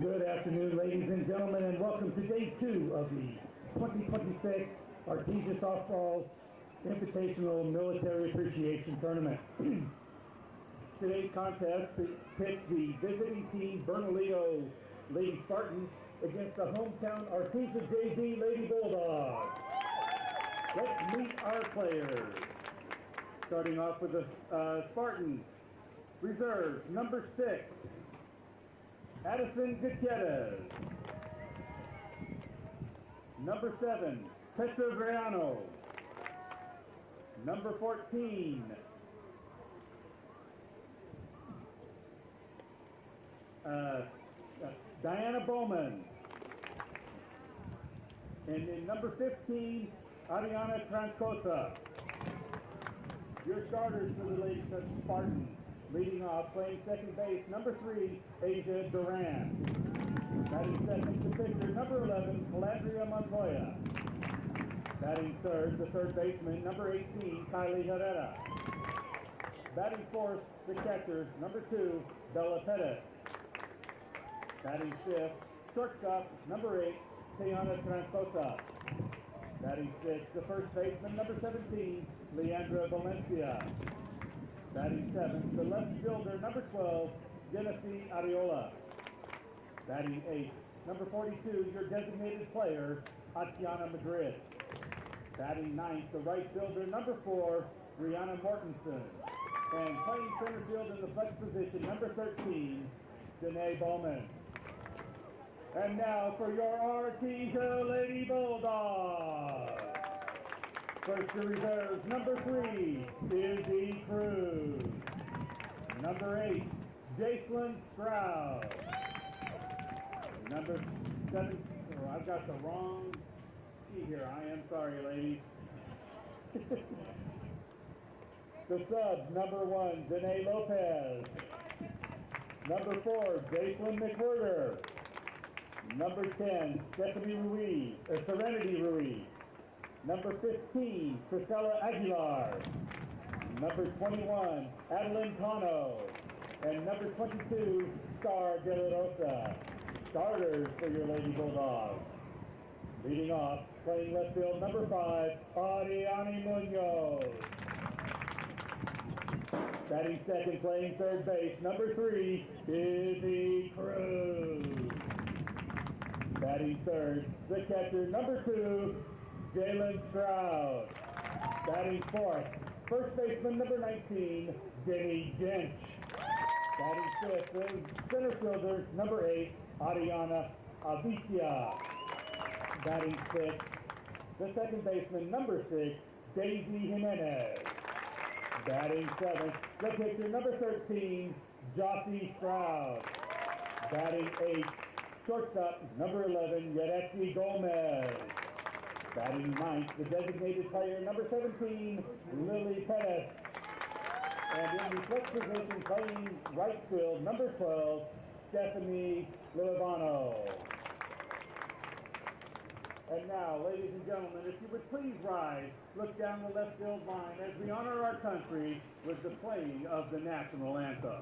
Good afternoon, ladies and gentlemen, and welcome to day 2 of the 2026 Artesia Softball Invitational Military Appreciation Tournament. Today's contest pits the visiting team Bernalillo Lady Spartans against the hometown Artesia JV Lady Bulldogs. Let's meet our players. Starting off with the Spartans. Reserves, number 6, Addison Gutierrez. Number 7, Petra Veriano. Number 14, Diana Bowman. And in number 15, Ariana Transcosa. Your starters for the Lady Spartans. Leading off, playing second base, number 3, Asia Duran. Batting second to pitcher, number 11, Calandria Montoya. Batting third, the third baseman, number 18, Kylie Herrera. Batting fourth, the catcher, number 2, Bella Pettis. Batting fifth, shortstop, number 8, Tiana Transcosa. Batting sixth, the first baseman, number 17, Leandra Valencia. Batting seventh, the left fielder, number 12, Genesee Ariola. Batting eighth, number 42, your designated player, Tatiana Madrid. Batting ninth, the right fielder, number 4, Brianna Mortensen. And playing center field in the flex position, number 13, Danae Bowman. And now for your Artesia Lady Bulldogs. First to reserves, number 3, Izzy Cruz. Number 8, Jacelyn Stroud. Number 7, oh, I've got the wrong key here. I am sorry, ladies. The subs, number 1, Danae Lopez. Number 4, Jacelyn McWhirter. Number 10, Serenity Ruiz. Number 15, Priscilla Aguilar. Number 21, Adeline Cano. And number 22, Star De La Rosa. Starters for your Lady Bulldogs. Leading off, playing left field, number 5, Ariane Munoz. Batting second, playing third base, number 3, Izzy Cruz. Batting third, the catcher, number 2, Jalen Stroud. Batting fourth, first baseman, number 19, Denny Dench. Batting fifth, the center fielder, number 8, Ariana Avitia. Batting sixth, the second baseman, number 6, Daisy Jimenez. Batting seventh, the pitcher, number 13, Jossie Stroud. Batting eighth, shortstop, number 11, Yeretzi Gomez. Batting ninth, the designated player, number 17, Lily Pettis. And in the flex position, playing right field, number 12, Stephanie Livano. And now, ladies and gentlemen, if you would please rise, look down the left field line as we honor our country with the playing of the national anthem.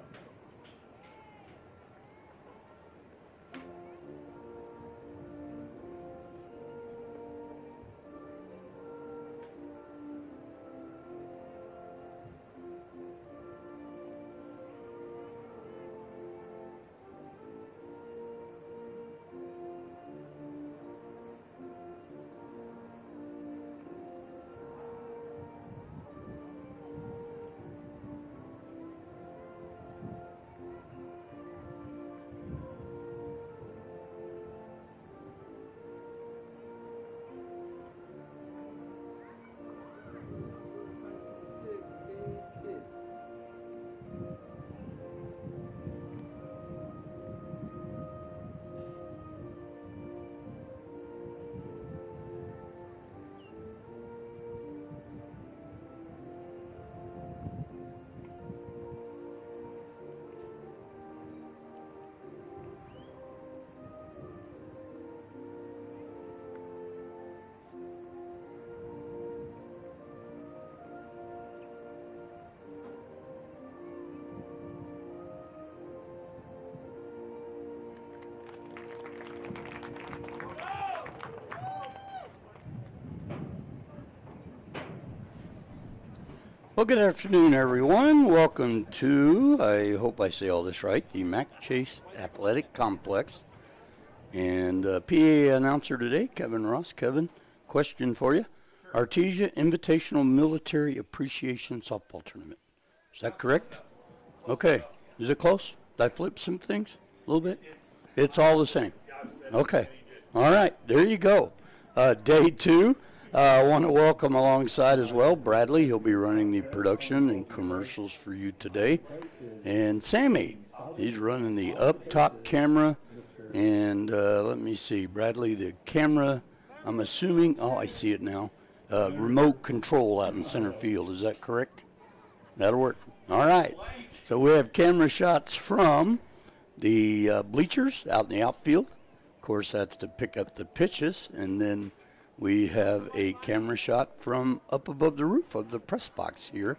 Well, good afternoon, everyone. Welcome to, I hope I say all this right, the Mac Chase Athletic Complex. And PA announcer today, Kevin Ross. Kevin, question for you. Artesia Invitational Military Appreciation Softball Tournament. Is that correct? Okay. Is it close? Did I flip some things a little bit? It's all the same. Okay. All right. There you go. Day 2. I want to welcome alongside as well Bradley. He'll be running the production and commercials for you today. And Sammy, he's running the up top camera. And let me see, Bradley, the camera, I'm assuming, oh, I see it now, remote control out in center field. Is that correct? That'll work. All right. So we have camera shots from the bleachers out in the outfield. Of course, that's to pick up the pitches. And then we have a camera shot from up above the roof of the press box here.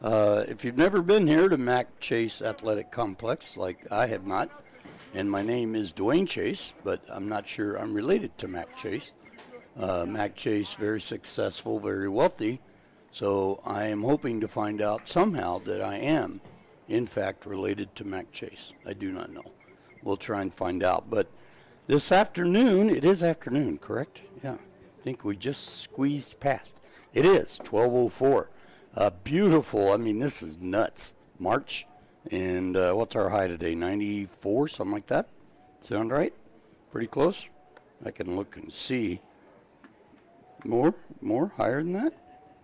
If you've never been here to Mac Chase Athletic Complex, like I have not, and my name is Dwayne Chase, but I'm not sure I'm related to Mac Chase. Mac Chase, very successful, very wealthy, so I am hoping to find out somehow that I am, in fact, related to Mac Chase. I do not know. We'll try and find out. But this afternoon, it is afternoon, correct? Yeah. I think we just squeezed past. It is 12:04. Beautiful. I mean, this is nuts. March, and what's our high today? 94, something like that. Sound right? Pretty close. I can look and see. More, higher than that.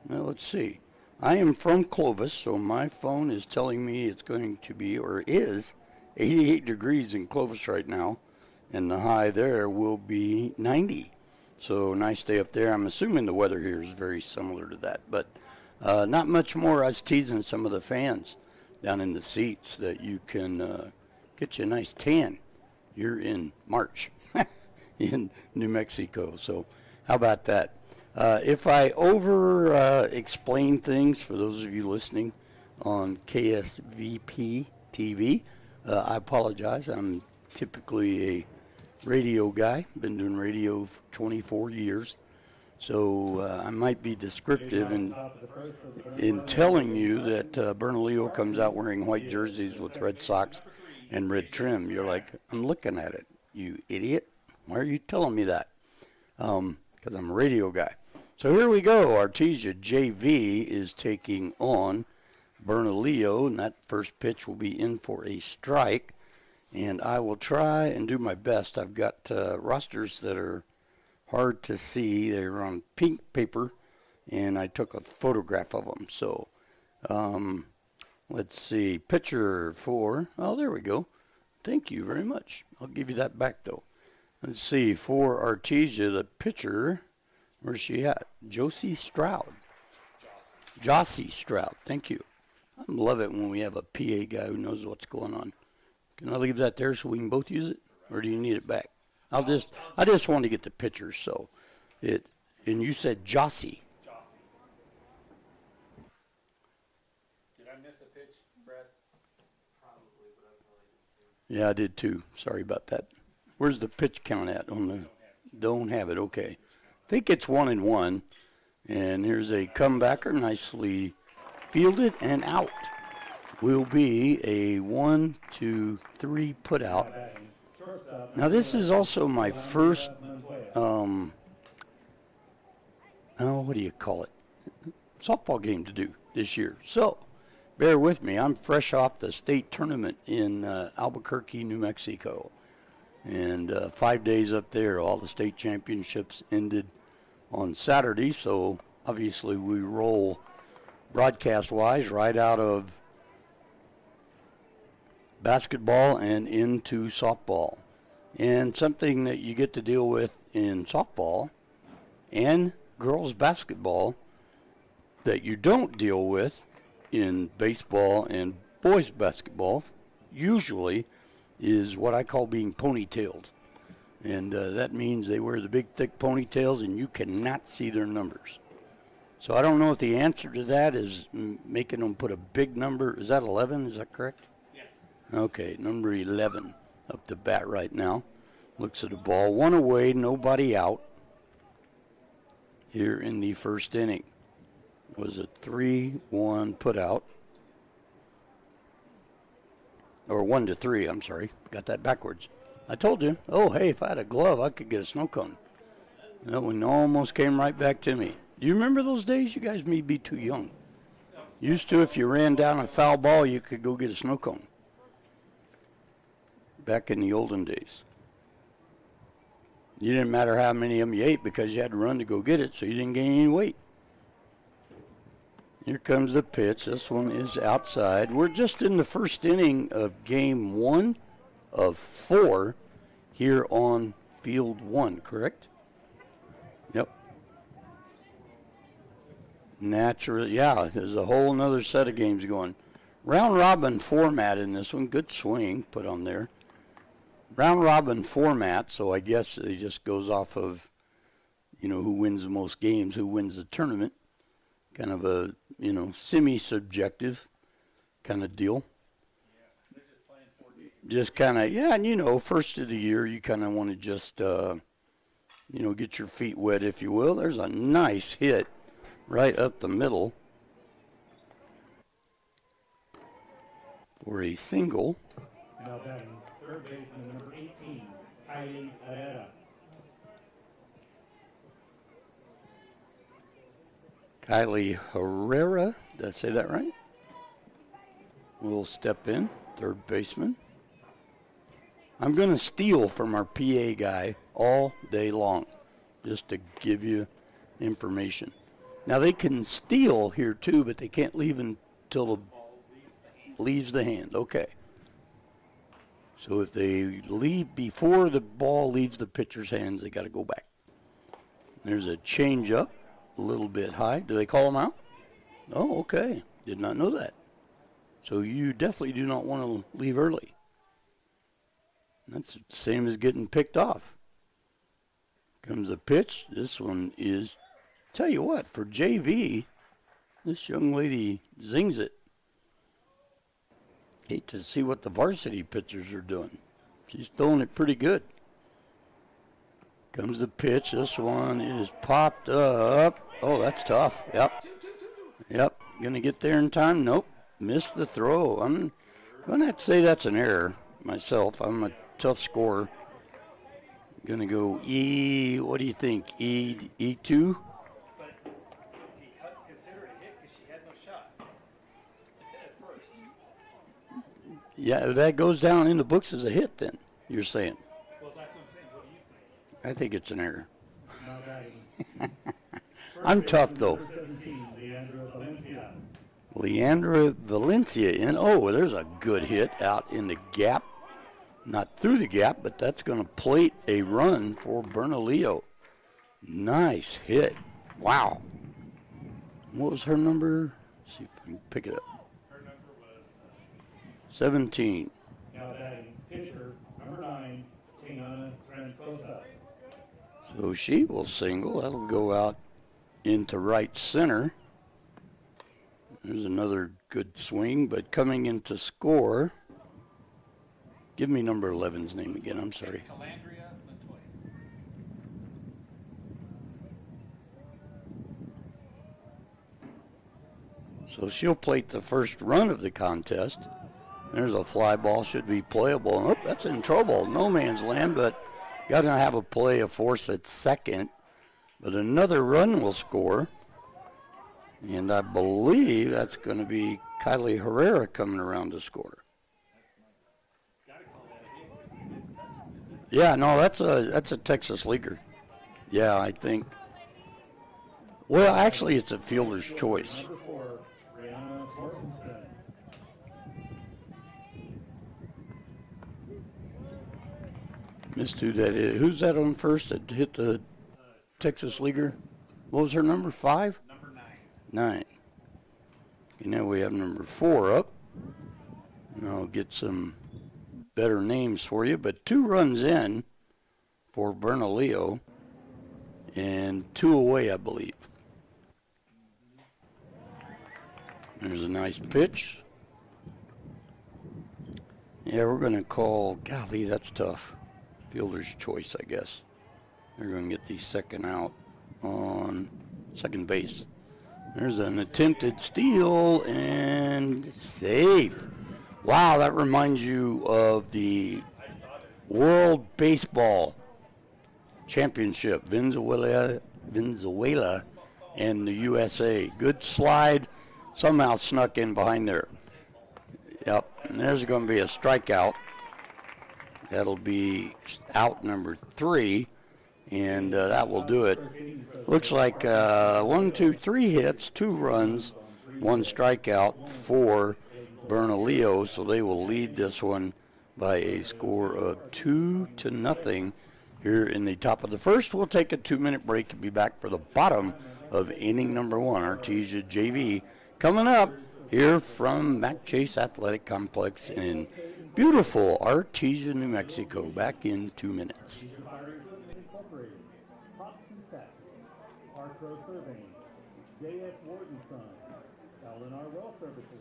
Well, let's see. I am from Clovis, so my phone is telling me it's going to be, or is, 88 degrees in Clovis right now, and the high there will be 90. So nice day up there. I'm assuming the weather here is very similar to that, but not much more. I was teasing some of the fans down in the seats that you can get you a nice tan. You're in March in New Mexico. So how about that? If I explain things for those of you listening on KSVP TV, I apologize. I'm typically a radio guy. Been doing radio for 24 years. So I might be descriptive in telling you that Bernalillo comes out wearing white jerseys with red socks and red trim. You're like, I'm looking at it, you idiot. Why are you telling me that? Because I'm a radio guy. So here we go. Artesia JV is taking on Bernalillo, and that first pitch will be in for a strike. And I will try and do my best. I've got rosters that are hard to see. They're on pink paper, and I took a photograph of them. So let's see. Pitcher for, oh, there we go. Thank you very much. I'll give you that back, though. Let's see. For Artesia, the pitcher, where's she at? Josie Stroud. Jossie Stroud. Thank you. I love it when we have a PA guy who knows what's going on. Can I leave that there so we can both use it, or do you need it back? I just want to get the pictures, so it. And you said Jossie. Did I miss a pitch, Brad? Probably, but I probably didn't. Yeah, I did too. Sorry about that. Where's the pitch count at on the? Don't have it. Okay. I think it's 1-1, and here's a comebacker, nicely fielded and out. Will be a 1-2-3 put out. Now this is also my first, what do you call it? Softball game to do this year. So bear with me. I'm fresh off the state tournament in Albuquerque, New Mexico. And 5 days up there, all the state championships ended on Saturday. So obviously we roll broadcast-wise right out of basketball and into softball. And something that you get to deal with in softball and girls basketball that you don't deal with in baseball and boys basketball usually is what I call being ponytailed. And that means they wear the big thick ponytails and you cannot see their numbers. So I don't know if the answer to that is making them put a big number. Is that 11? Is that correct? Okay, number 11 up to bat right now. Looks at the ball. One away, nobody out here in the first inning. Was it 3-1 put out? Or 1-3, I'm sorry. Got that backwards. I told you. Oh, hey, if I had a glove, I could get a snow cone. That one almost came right back to me. Do you remember those days? You guys may be too young. Used to, if you ran down a foul ball, you could go get a snow cone. Back in the olden days. You didn't matter how many of them you ate because you had to run to go get it, so you didn't gain any weight. Here comes the pitch. This one is outside. We're just in the first inning of game 1 of 4 here on field 1, correct? Yep. Naturally, yeah, there's a whole nother set of games going. Round robin format in this one. Good swing put on there. Round robin format, so I guess it just goes off of, who wins the most games, who wins the tournament. Kind of a, semi-subjective kind of deal. Yeah, they're just playing 4 games. Just kind of, yeah, and first of the year, you kind of want to just, get your feet wet, if you will. There's a nice hit right up the middle for a single. Now batting third baseman number 18, Kylie Herrera. Kylie Herrera, did I say that right? We'll step in, third baseman. I'm going to steal from our PA guy all day long, just to give you information. Now, they can steal here, too, but they can't leave until the leaves the hand. Okay. So if they leave before the ball leaves the pitcher's hands, they got to go back. There's a change-up, a little bit high. Do they call them out? Oh, okay. Did not know that. So you definitely do not want to leave early. That's the same as getting picked off. Comes the pitch. This one is, tell you what, for JV, this young lady zings it. Hate to see what the varsity pitchers are doing. She's throwing it pretty good. Comes the pitch. This one is popped up. Oh, that's tough. Yep. Going to get there in time? Nope. Missed the throw. I'm going to have to say that's an error myself. I'm a tough scorer. Going to go E. What do you think? E2? But do you consider it a hit because she had no shot at first? Yeah, that goes down in the books as a hit then, you're saying. Well, that's what I'm saying. What do you think? I think it's an error. Now batting I'm tough, though. number 17, Leandra Valencia. Leandra Valencia in. Oh, there's a good hit out in the gap. Not through the gap, but that's going to plate a run for Bernalillo. Nice hit. Wow. What was her number? Let's see if I can pick it up. Her number was 17. Now batting pitcher number 9, Tina Transcosa. So she will single. That'll go out into right center. There's another good swing, but coming into score. Give me number 11's name again. I'm sorry. Calandria Montoya. So she'll plate the first run of the contest. There's a fly ball, should be playable. Oh, that's in trouble. No man's land, but got to have a play of force at second. But another run will score. And I believe that's going to be Kylie Herrera coming around to score. Yeah, no, that's a Texas leaguer. Yeah, I think. Well, actually, it's a fielder's choice. Number 4, Brianna Mortensen. Missed who that is. Who's that on first that hit the Texas leaguer? What was her number? 5? Number 9. 9. And now we have number 4 up. And I'll get some better names for you. But 2 runs in for Bernalillo and 2 away, I believe. There's a nice pitch. Yeah, we're going to call, golly, that's tough. Fielder's choice, I guess. They're going to get the second out on second base. There's an attempted steal and safe. Wow, that reminds you of the World Baseball Championship, Venezuela and the USA. Good slide, somehow snuck in behind there. Yep, and there's going to be a strikeout. That'll be out number 3, and that will do it. Looks like 1, 2, 3 hits, 2 runs, 1 strikeout for Bernalillo, so they will lead this one by a score of 2-0 here in the top of the first. We'll take a 2-minute break and be back for the bottom of inning number 1, Artesia JV. Coming up here from Mac Chase Athletic Complex in beautiful Artesia, New Mexico. Back in 2 minutes. Artro Surveying, J.S. Wharton Son, L&R Well Services,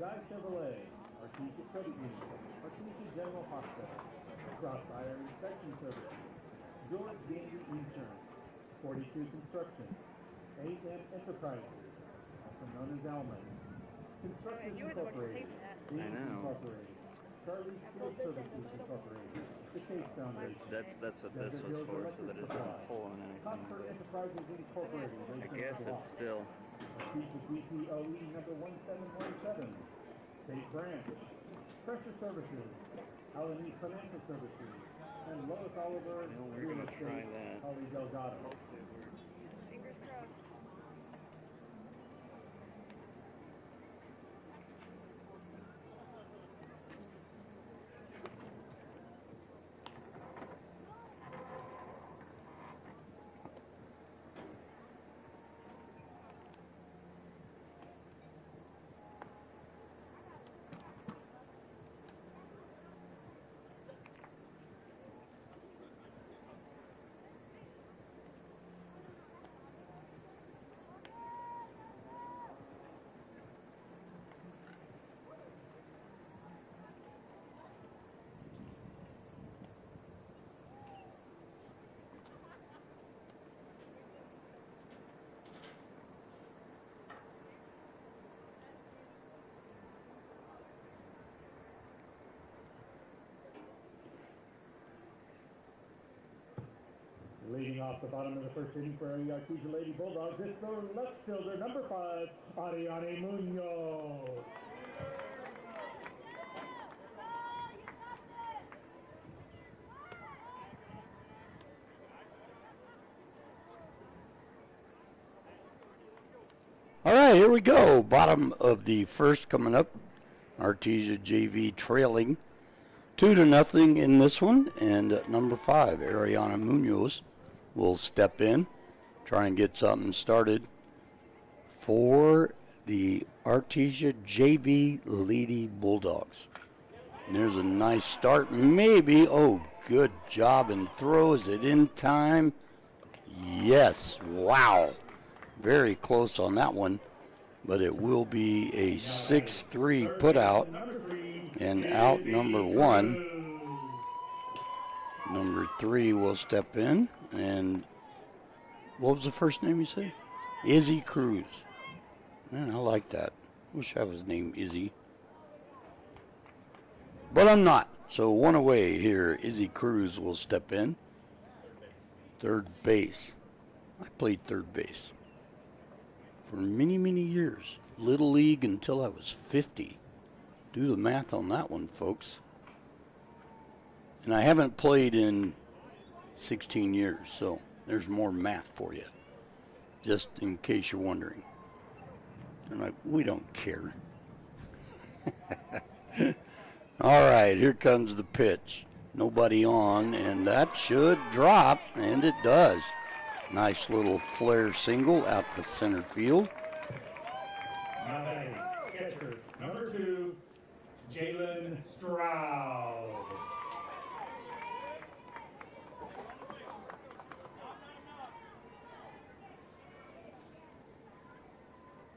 Guy Chevrolet, Artesia Credit Union, Artesia General Hospital, Crossfire Inspection Services, George Gandy Insurance, 42 Construction, A.M. Enterprises, also known as Alman, Constructors Incorporated, Inc. Incorporated, Charlie Steel Services Incorporated, the Case Foundation. That's what this was for, so that it doesn't pull on anything. Comfort Enterprises Incorporated. I guess it's still. DPOE number 1717. State Branch. Pressure Services. Alanese Financial Services. And Lois Oliver. We're going to try that. Holly Delgado. Fingers crossed. Leading off the bottom of the first inning for the Artesia Lady Bulldogs, it's the left fielder, number 5, Ariane Munoz. All right, here we go. Bottom of the first coming up. Artesia JV trailing 2-0 in this one. And number 5, Ariana Munoz, will step in, try and get something started for the Artesia JV Lady Bulldogs. And there's a nice start. Maybe, oh, good job and throws it in time. Yes, wow. Very close on that one, but it will be a 6-3 put out, and out number 1. Number 3 will step in, and what was the first name you said? Izzy Cruz. Man, I like that. Wish I was named Izzy. But I'm not. So 1 away here. Izzy Cruz will step in. Third base. I played third base for many, many years. Little league until I was 50. Do the math on that one, folks. And I haven't played in 16 years, so there's more math for you, just in case you're wondering. And like, we don't care. All right, here comes the pitch. Nobody on, and that should drop, and it does. Nice little flare single out to center field. Now batting, catcher, number 2, Jalen Stroud.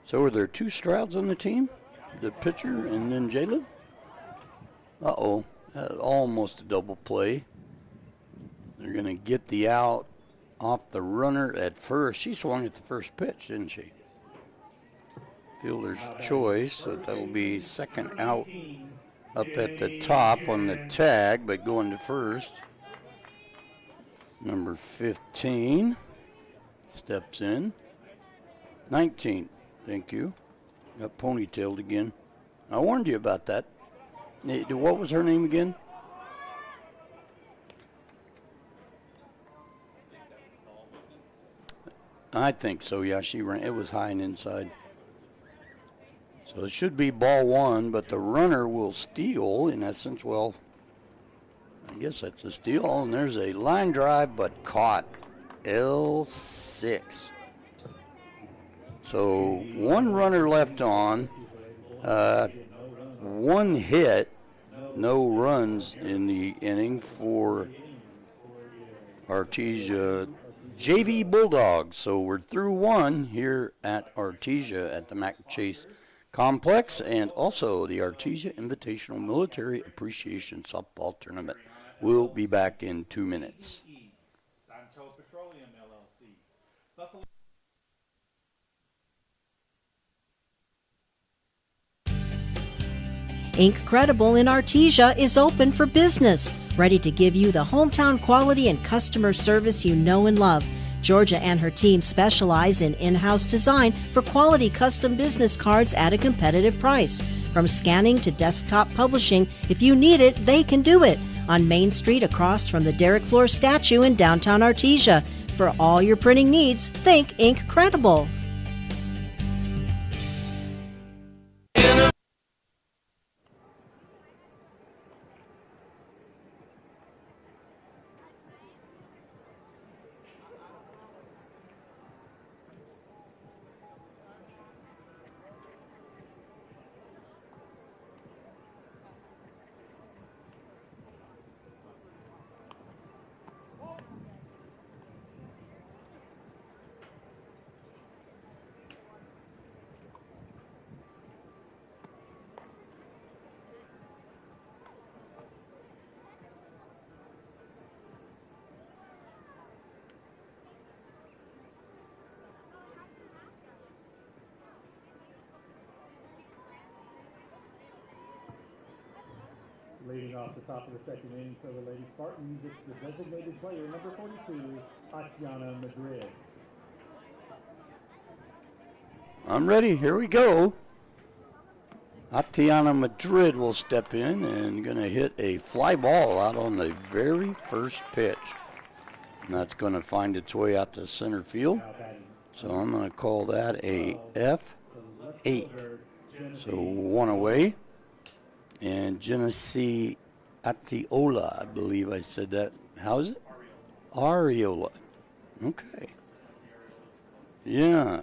So are there 2 Strouds on the team? The pitcher and then Jalen? Uh-oh, almost a double play. They're going to get the out off the runner at first. She swung at the first pitch, didn't she? Fielder's choice, so that'll be second out up at the top on the tag, but going to first. Number 15 steps in. 19, thank you. Got ponytailed again. I warned you about that. What was her name again? I think so, yeah, she ran. It was high and inside. So it should be ball one, but the runner will steal, in essence. Well, I guess that's a steal. And there's a line drive, but caught. L6. So one runner left on, one hit, no runs in the inning for Artesia JV Bulldogs. So we're through one here at Artesia at the Mac Chase Complex, and also the Artesia Invitational Military Appreciation Softball Tournament. We'll be back in 2 minutes. Sancho Petroleum LLC. Buffalo. Incredible in Artesia is open for business, ready to give you the hometown quality and customer service you know and love. Georgia and her team specialize in in-house design for quality custom business cards at a competitive price. From scanning to desktop publishing, if you need it, they can do it. On Main Street across from the Derrick Floor statue in downtown Artesia. For all your printing needs, think Incredible. Leading off the top of the second inning for the Lady Spartans, it's the designated player, number 42, Tatiana Madrid. I'm ready. Here we go. Tatiana Madrid will step in and going to hit a fly ball out on the very first pitch. And that's going to find its way out to center field. So I'm going to call that a F8. So one away. And Genesee Atiola, I believe I said that. How's it? Ariola. Okay. Yeah.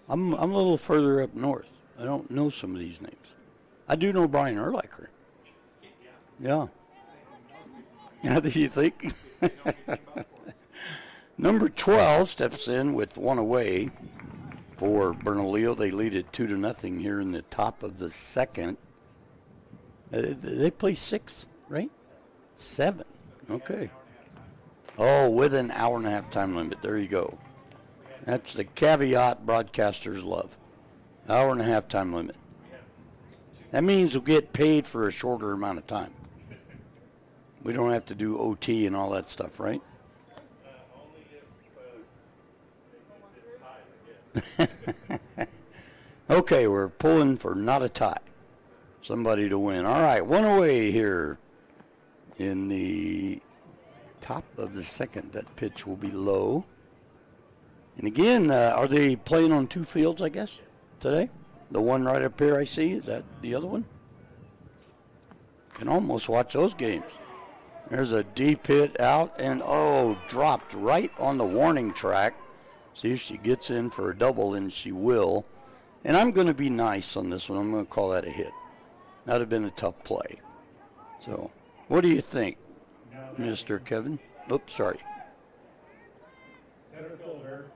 I'm a little further up north. I don't know some of these names. I do know Brian Urlacher. Yeah. How do you think? Number 12 steps in with one away for Bernalillo. They lead it 2-0 here in the top of the second. They play 6, right? 7. Okay. Oh, with an hour and a half time limit. There you go. That's the caveat broadcasters love. Hour and a half time limit. That means we'll get paid for a shorter amount of time. We don't have to do OT and all that stuff, right? Okay, we're pulling for not a tie. Somebody to win. All right, one away here in the top of the second. That pitch will be low. And again, are they playing on 2 fields, I guess, today? The one right up here I see, is that the other one? Can almost watch those games. There's a deep hit out and, dropped right on the warning track. See if she gets in for a double, and she will. And I'm going to be nice on this one. I'm going to call that a hit. That would have been a tough play. So, what do you think, Mr. Kevin? Oops, sorry. Center fielder.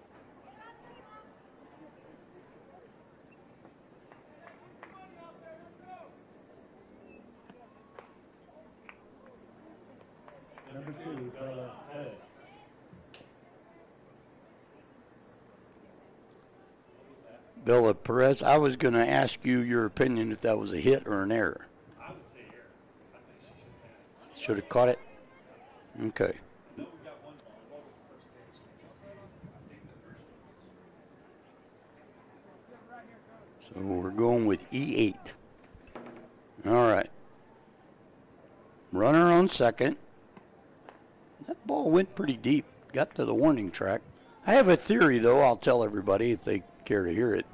Number 2, Bella Pettis. Bella Perez. I was going to ask you your opinion if that was a hit or an error. I would say error. I think she should have. Should have caught it? Okay. No, we got one ball. What was the first pitch? Did you see? I think the first one. So we're going with E8. All right. Runner on second. That ball went pretty deep. Got to the warning track. I have a theory, though. I'll tell everybody if they care to hear it.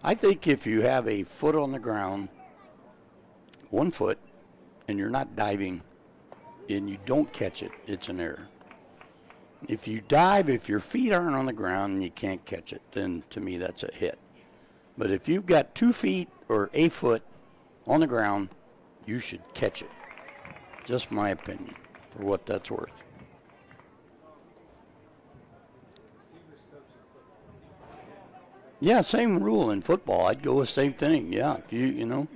I think if you have a foot on the ground, 1 foot, and you're not diving, and you don't catch it, it's an error. If you dive, if your feet aren't on the ground and you can't catch it, then to me that's a hit. But if you've got 2 feet or a foot on the ground, you should catch it. Just my opinion, for what that's worth. Yeah, same rule in football. I'd go with same thing. Yeah, if you know,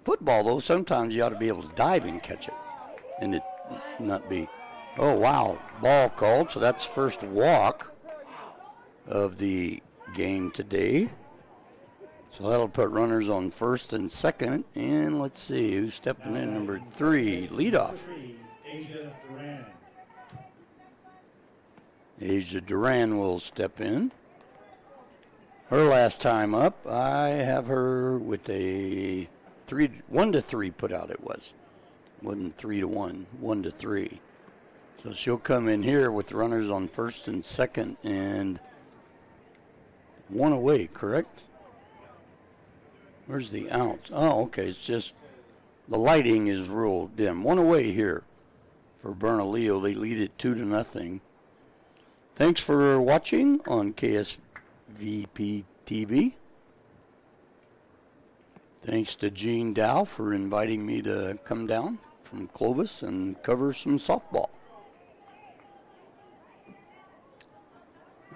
football though, sometimes you ought to be able to dive and catch it, and it not be. Oh wow, ball called. So that's first walk of the game today. So that'll put runners on first and second. And let's see who's stepping in. Number 3, leadoff. Asia Duran. Asia Duran will step in. Her last time up, I have her with a 1-3 put out. It wasn't 3-1, 1-3. So she'll come in here with runners on first and second and 1 away, correct? Where's the outs? Oh, okay, it's just the lighting is real dim. 1 away here for Bernalillo. They lead it 2-0. Thanks for watching on KSVP TV. Thanks to Gene Dow for inviting me to come down from Clovis and cover some softball.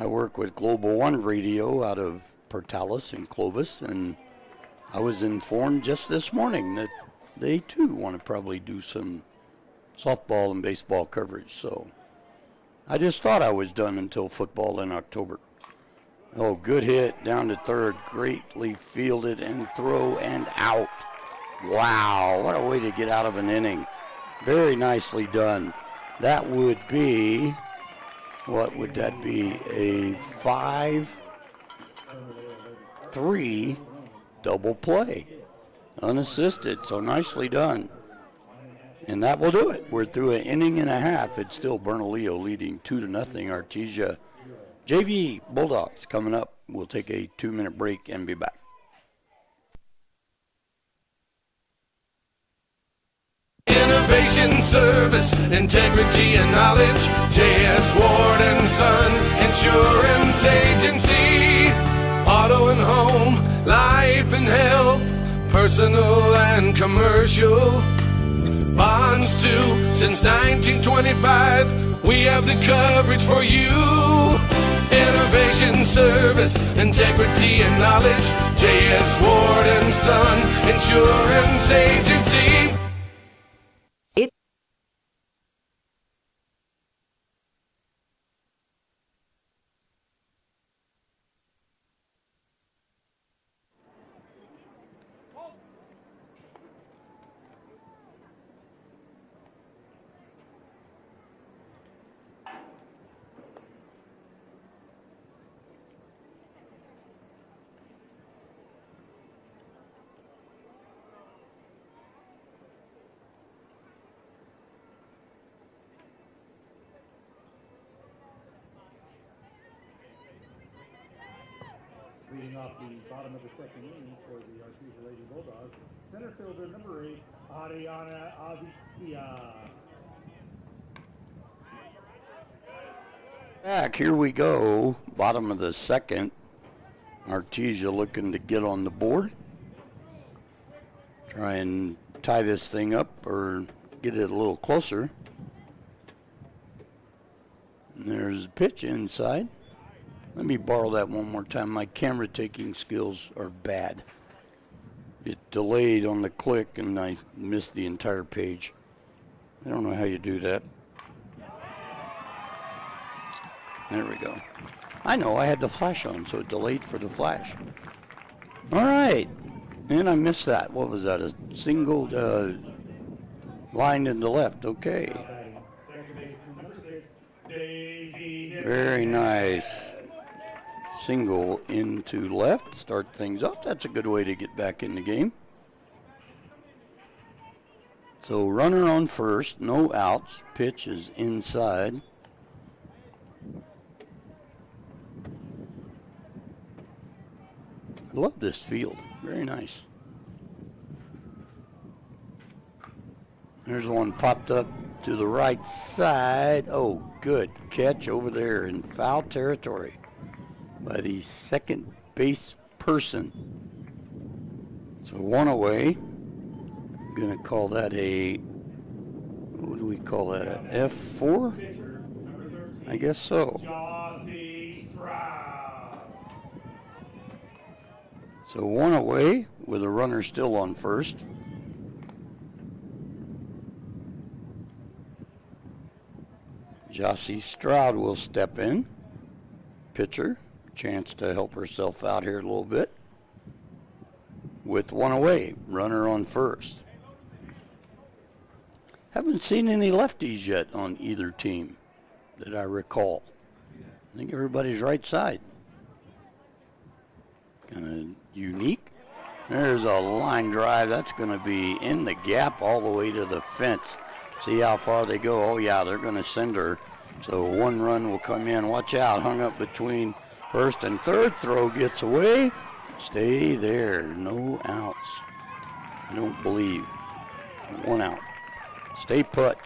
I work with Global One Radio out of Portales in Clovis, and I was informed just this morning that they too want to probably do some softball and baseball coverage. So I just thought I was done until football in October. Oh, good hit down to third, greatly fielded and throw and out. Wow, what a way to get out of an inning. Very nicely done. That would be, what would that be? A 5-3 double play. Unassisted, so nicely done. And that will do it. We're through an inning and a half. It's still Bernalillo leading 2-0. Artesia JV Bulldogs coming up. We'll take a 2-minute break and be back. Innovation, service, integrity, and knowledge. J.S. Ward and Son Insurance Agency. Auto and home, life and health, personal and commercial. Bonds too, since 1925. We have the coverage for you. Innovation, service, integrity, and knowledge. J.S. Ward and Son Insurance Agency. Leading off the bottom of the second inning for the Artesia Lady Bulldogs, center fielder number 8, Ariana Avitia. Back, here we go. Bottom of the second. Artesia looking to get on the board. Try and tie this thing up or get it a little closer. And there's a pitch inside. Let me borrow that one more time. My camera taking skills are bad. It delayed on the click and I missed the entire page. I don't know how you do that. There we go. I know, I had the flash on, so it delayed for the flash. All right. And I missed that. What was that? A single line in the left. Okay. Second base, number 6, Daisy. Very nice. Single into left. Start things off. That's a good way to get back in the game. So runner on first. No outs. Pitch is inside. I love this field. Very nice. There's one popped up to the right side. Oh, good catch over there in foul territory by the second base person. So one away. I'm going to call that a, what do we call that, a F4? I guess so. So one away with a runner still on first. Jossie Stroud will step in. Pitcher, chance to help herself out here a little bit. With one away, runner on first. Haven't seen any lefties yet on either team that I recall. I think everybody's right side. Kind of unique. There's a line drive. That's going to be in the gap all the way to the fence. See how far they go. Oh, yeah, they're going to send her. So one run will come in. Watch out. Hung up between first and third. Throw gets away. Stay there. No outs. I don't believe. One out. Stay put.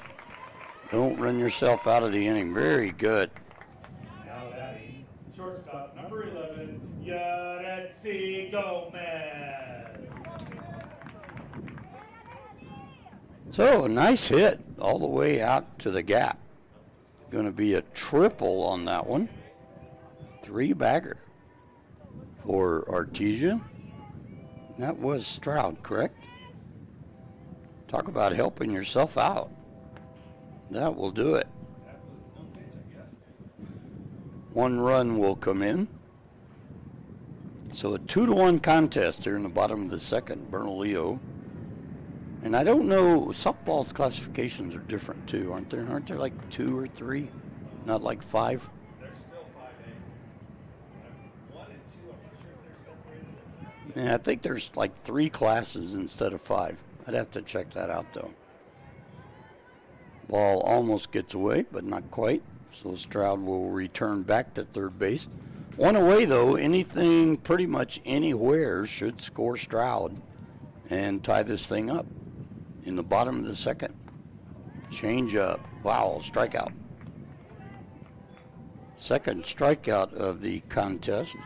Don't run yourself out of the inning. Very good. Now batting, shortstop, number 11, Yaretsi Gomez. So a nice hit all the way out to the gap. Going to be a triple on that one. 3-bagger for Artesia. That was Stroud, correct? Talk about helping yourself out. That will do it. One run will come in. So a 2-1 contest here in the bottom of the second. Bernalillo. And I don't know, softball's classifications are different too, aren't there? Aren't there like 2 or 3? Not like 5? There's still 5As. 1 and 2, I'm not sure if they're separated. Yeah, I think there's like 3 classes instead of 5. I'd have to check that out though. Ball almost gets away, but not quite. So Stroud will return back to third base. One away though, anything pretty much anywhere should score Stroud and tie this thing up in the bottom of the second. Change up. Wow, strikeout. Second strikeout of the contest.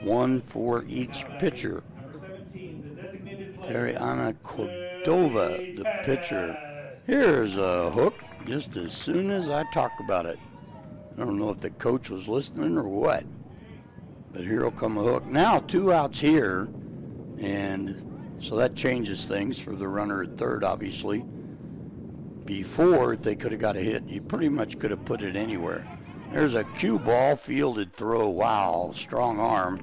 1 for each pitcher. Number 17, the designated player. Ariana Cordova, the pitcher. Here's a hook just as soon as I talk about it. I don't know if the coach was listening or what, but here will come a hook. Now 2 outs here, and so that changes things for the runner at third, obviously. Before, if they could have got a hit, you pretty much could have put it anywhere. There's a cue ball fielded throw. Wow, strong arm.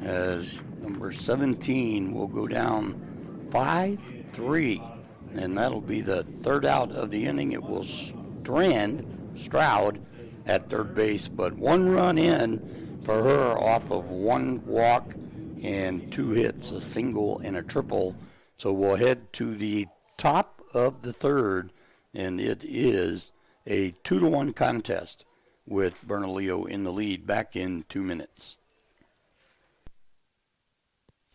As number 17 will go down 5-3. And that'll be the third out of the inning. It will strand Stroud at third base. But 1 run in for her off of 1 walk and 2 hits, a single and a triple. So we'll head to the top of the third, and it is a 2-1 contest with Bernalillo in the lead back in 2 minutes.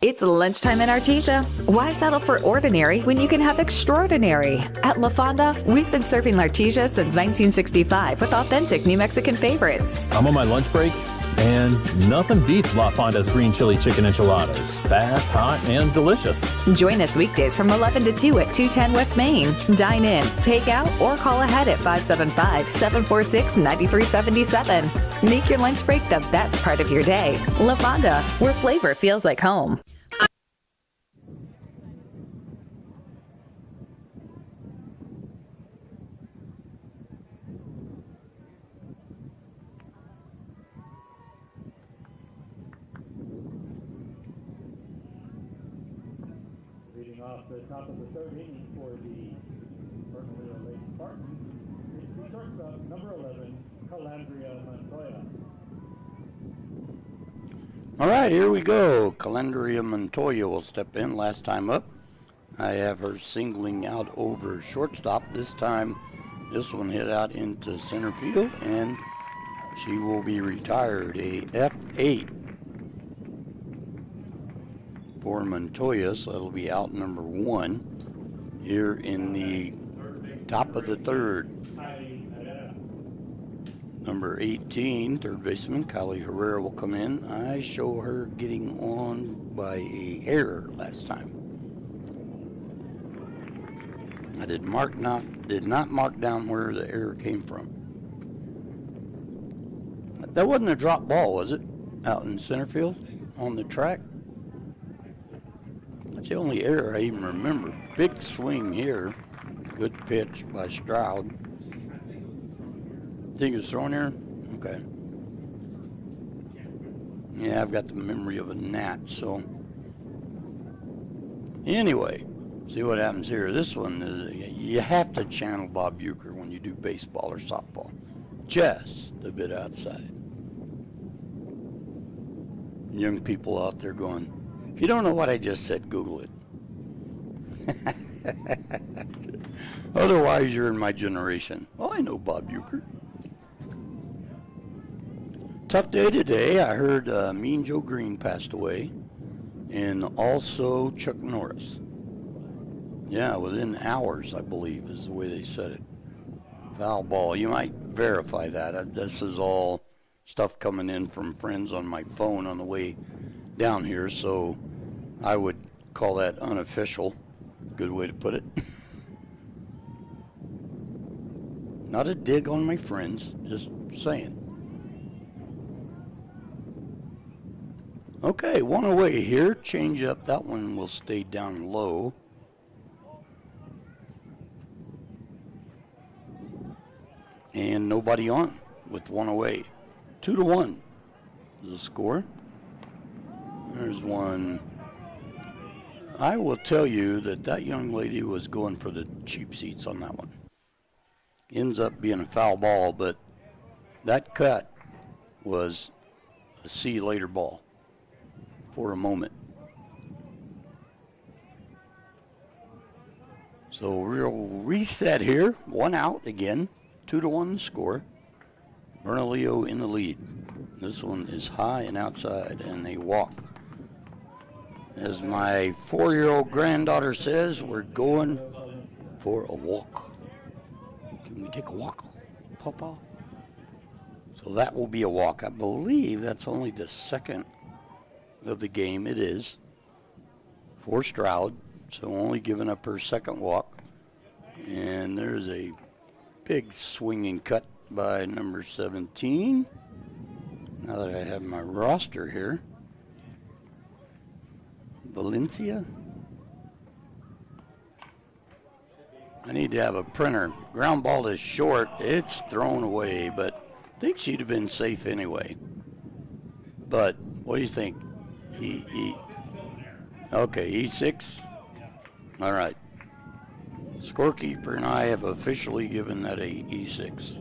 It's lunchtime in Artesia. Why settle for ordinary when you can have extraordinary? At La Fonda, we've been serving Artesia since 1965 with authentic New Mexican favorites. I'm on my lunch break, and nothing beats La Fonda's green chili chicken enchiladas. Fast, hot, and delicious. Join us weekdays from 11 to 2 at 210 West Main. Dine in, take out, or call ahead at 575-746-9377. Make your lunch break the best part of your day. La Fonda, where flavor feels like home. off the top of the third inning for the Bernalillo Lake Spartans is the shortstop, number 11, Calandria Montoya. All right, here we go. Calandria Montoya will step in. Last time up, I have her singling out over shortstop. This time, this one hit out into center field, and she will be retired. A F8 for Montoya, so that'll be out number 1 here in the top of the third. Number 18, third baseman, Kylie Herrera will come in. I show her getting on by a error last time. I did not mark down where the error came from. That wasn't a drop ball, was it? Out in center field on the track? That's the only error I even remember. Big swing here. Good pitch by Stroud. Think it was thrown here? Okay. Yeah, I've got the memory of a gnat, so. Anyway, see what happens here. This one, you have to channel Bob Uecker when you do baseball or softball. Just a bit outside. Young people out there going, if you don't know what I just said, Google it. Otherwise, you're in my generation. Oh, I know Bob Uecker. Tough day today. I heard Mean Joe Green passed away, and also Chuck Norris. Yeah, within hours, I believe, is the way they said it. Foul ball. You might verify that. This is all stuff coming in from friends on my phone on the way down here, so I would call that unofficial. Good way to put it. Not a dig on my friends, just saying. Okay, one away here. Change up. That one will stay down low. And nobody on with one away. 2-1 is the score. There's one. I will tell you that young lady was going for the cheap seats on that one. Ends up being a foul ball, but that cut was a see you later ball for a moment. So we'll reset here. One out again. 2-1 score. Bernalillo in the lead. This one is high and outside, and they walk. As my 4-year-old granddaughter says, we're going for a walk. Can we take a walk, Papa? So that will be a walk. I believe that's only the second of the game. It is for Stroud, so only giving up her second walk. And there's a big swinging cut by number 17. Now that I have my roster here. Valencia. I need to have a printer. Ground ball is short. It's thrown away, but I think she'd have been safe anyway. But what do you think? Okay, E6. All right. Scorekeeper and I have officially given that a E6.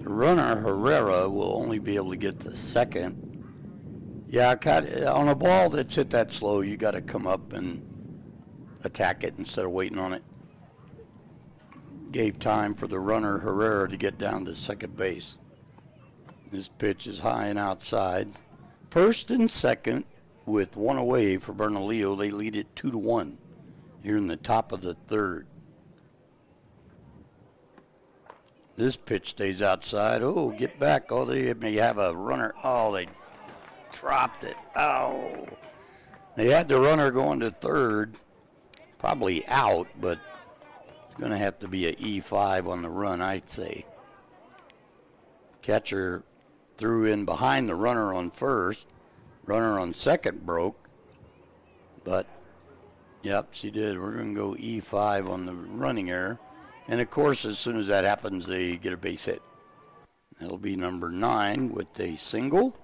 The runner, Herrera, will only be able to get to second. Yeah, on a ball that's hit that slow, you got to come up and attack it instead of waiting on it. Gave time for the runner, Herrera, to get down to second base. This pitch is high and outside. First and second with one away for Bernalillo. They lead it 2-1 here in the top of the third. This pitch stays outside. Oh, get back. Oh, they may have a runner. Oh, they dropped it. Oh. They had the runner going to third. Probably out, but it's going to have to be an E5 on the run, I'd say. Catcher threw in behind the runner on first. Runner on second broke. But, yep, she did. We're going to go E5 on the running error. And, of course, as soon as that happens, they get a base hit. That'll be number 9 with a single.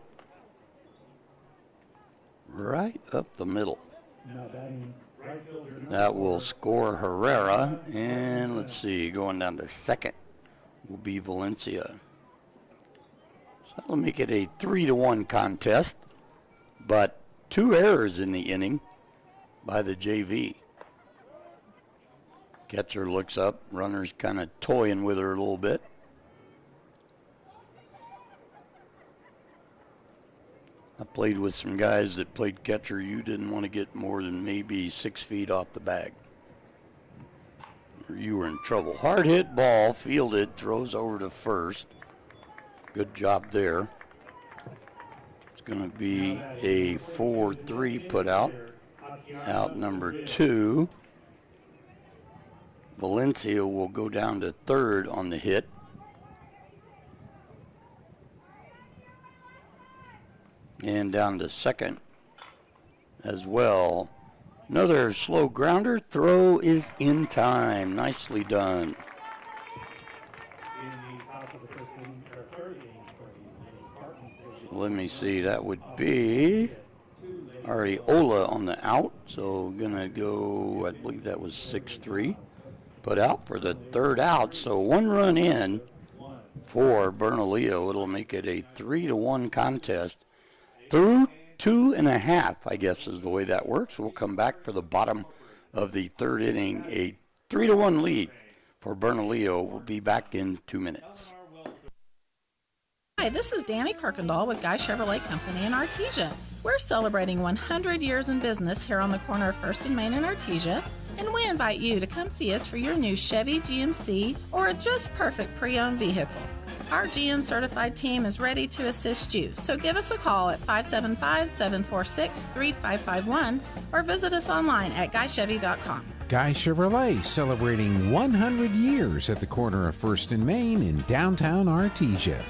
right up the middle. Now batting right fielder. That will score Herrera. And let's see, going down to second will be Valencia. So that'll make it a 3-1 contest. But 2 errors in the inning by the JV. Catcher looks up. Runner's kind of toying with her a little bit. I played with some guys that played catcher. You didn't want to get more than maybe 6 feet off the bag, or you were in trouble. Hard hit ball, fielded, throws over to first. Good job there. It's going to be a 4-3 put out. Out number 2. Valencia will go down to third on the hit. And down to second as well. Another slow grounder. Throw is in time. Nicely done. Let me see. That would be Artesia on the out. So gonna go, I believe that was 6-3. Put out for the third out. So 1 run in for Bernalillo. It'll make it a 3-1 contest. Through 2.5, I guess is the way that works. We'll come back for the bottom of the third inning. A 3-1 lead for Bernalillo. We'll be back in 2 minutes. Hi, this is Danny Kirkendall with Guy Chevrolet Company in Artesia. We're celebrating 100 years in business here on the corner of 1st and Main in Artesia, and we invite you to come see us for your new Chevy, GMC, or a just perfect pre-owned vehicle. Our GM certified team is ready to assist you, so give us a call at 575-746-3551 or visit us online at guychevy.com. Guy Chevrolet celebrating 100 years at the corner of 1st and Main in downtown Artesia.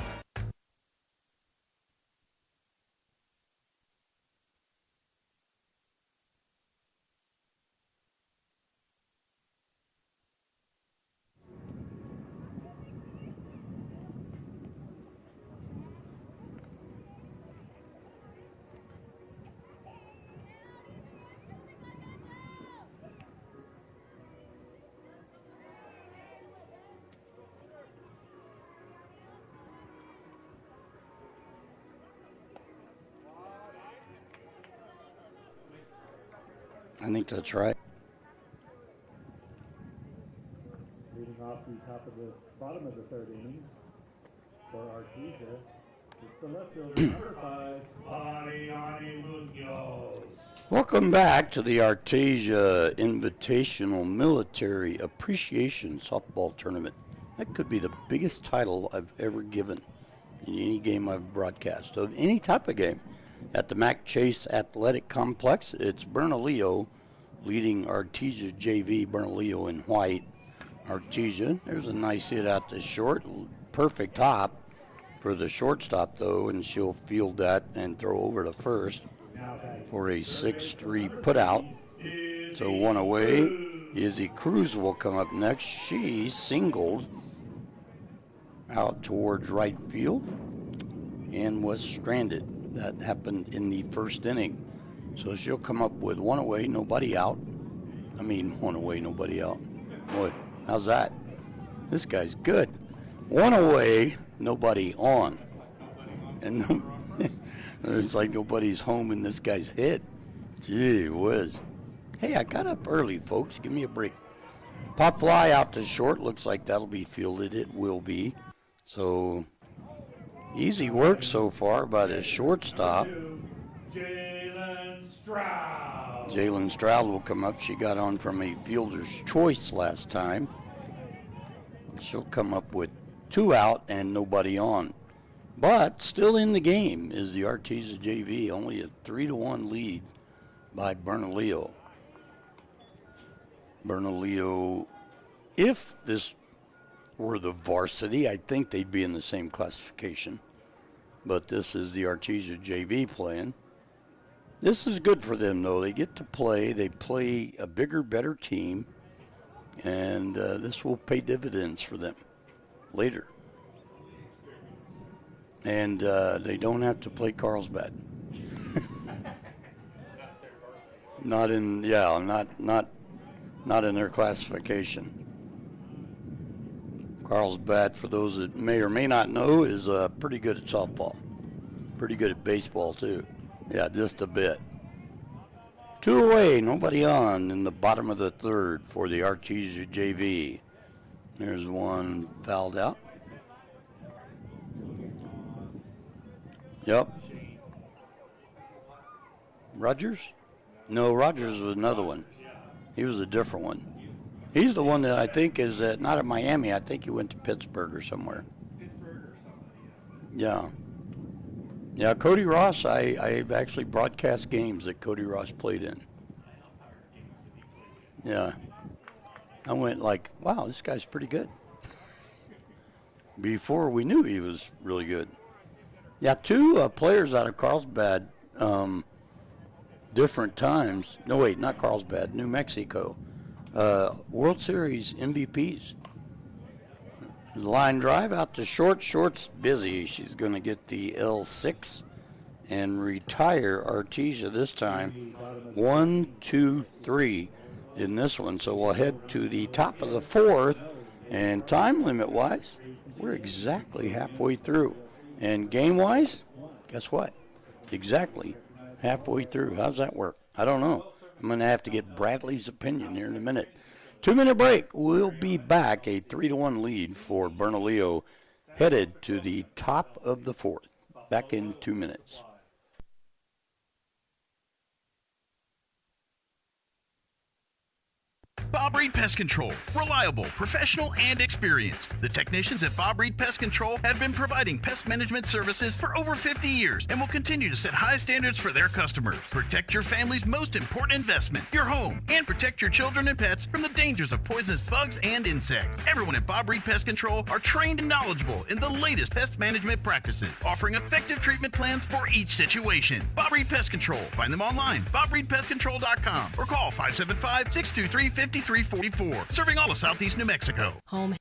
I think that's right. Leading off the top of the bottom of the third inning for Artesia, it's the left fielder, number 5, Ariane Munoz. Welcome back to the Artesia Invitational Military Appreciation Softball Tournament. That could be the biggest title I've ever given in any game I've broadcast, of any type of game. At the Mac Chase Athletic Complex, it's Bernalillo leading Artesia JV. Bernalillo in white. Artesia, there's a nice hit out to short. Perfect hop for the shortstop, though, and she'll field that and throw over to first for a 6-3 put out. So 1 away. Izzy Cruz will come up next. She singled out towards right field and was stranded. That happened in the first inning. So she'll come up with 1 away, nobody out. 1 away, nobody out. Boy, how's that? This guy's good. 1 away, nobody on. And it's like nobody's home in this guy's head. Gee whiz. Hey, I got up early, folks. Give me a break. Pop fly out to short. Looks like that'll be fielded. It will be. So easy work so far by the shortstop. Jalen Stroud will come up. She got on from a fielder's choice last time. She'll come up with 2 out and nobody on. But still in the game is the Artesia JV. Only a 3-1 lead by Bernalillo. Bernalillo, if this were the varsity, I think they'd be in the same classification. But this is the Artesia JV playing. This is good for them, though. They get to play. They play a bigger, better team. And this will pay dividends for them later. And they don't have to play Carlsbad. Not in their classification. Carlsbad, for those that may or may not know, is pretty good at softball. Pretty good at baseball, too. Yeah, just a bit. 2 away, nobody on in the bottom of the third for the Artesia JV. There's one fouled out. Yep. Rogers? No, Rogers was another one. He was a different one. He's the one that I think is not at Miami. I think he went to Pittsburgh or somewhere. Yeah. Yeah, Cody Ross, I've actually broadcast games that Cody Ross played in. Yeah. I went like, wow, this guy's pretty good. Before we knew he was really good. Yeah, 2 players out of Carlsbad, different times. No, wait, not Carlsbad, New Mexico. World Series MVPs. Line drive out to short. Short's busy. She's going to get the L6 and retire Artesia this time. 1, 2, 3 in this one. So we'll head to the top of the 4th. And time limit-wise, we're exactly halfway through. And game-wise, guess what? Exactly halfway through. How's that work? I don't know. I'm going to have to get Bradley's opinion here in a minute. 2-minute break. We'll be back. A 3-1 lead for Bernalillo, headed to the top of the 4th. Back in 2 minutes. Bob Reed Pest Control. Reliable, professional, and experienced. The technicians at Bob Reed Pest Control have been providing pest management services for over 50 years and will continue to set high standards for their customers. Protect your family's most important investment, your home, and protect your children and pets from the dangers of poisonous bugs and insects. Everyone at Bob Reed Pest Control are trained and knowledgeable in the latest pest management practices, offering effective treatment plans for each situation. Bob Reed Pest Control. Find them online, BobReedPestControl.com, or call 575-623-5344. Serving all of Southeast New Mexico. Home.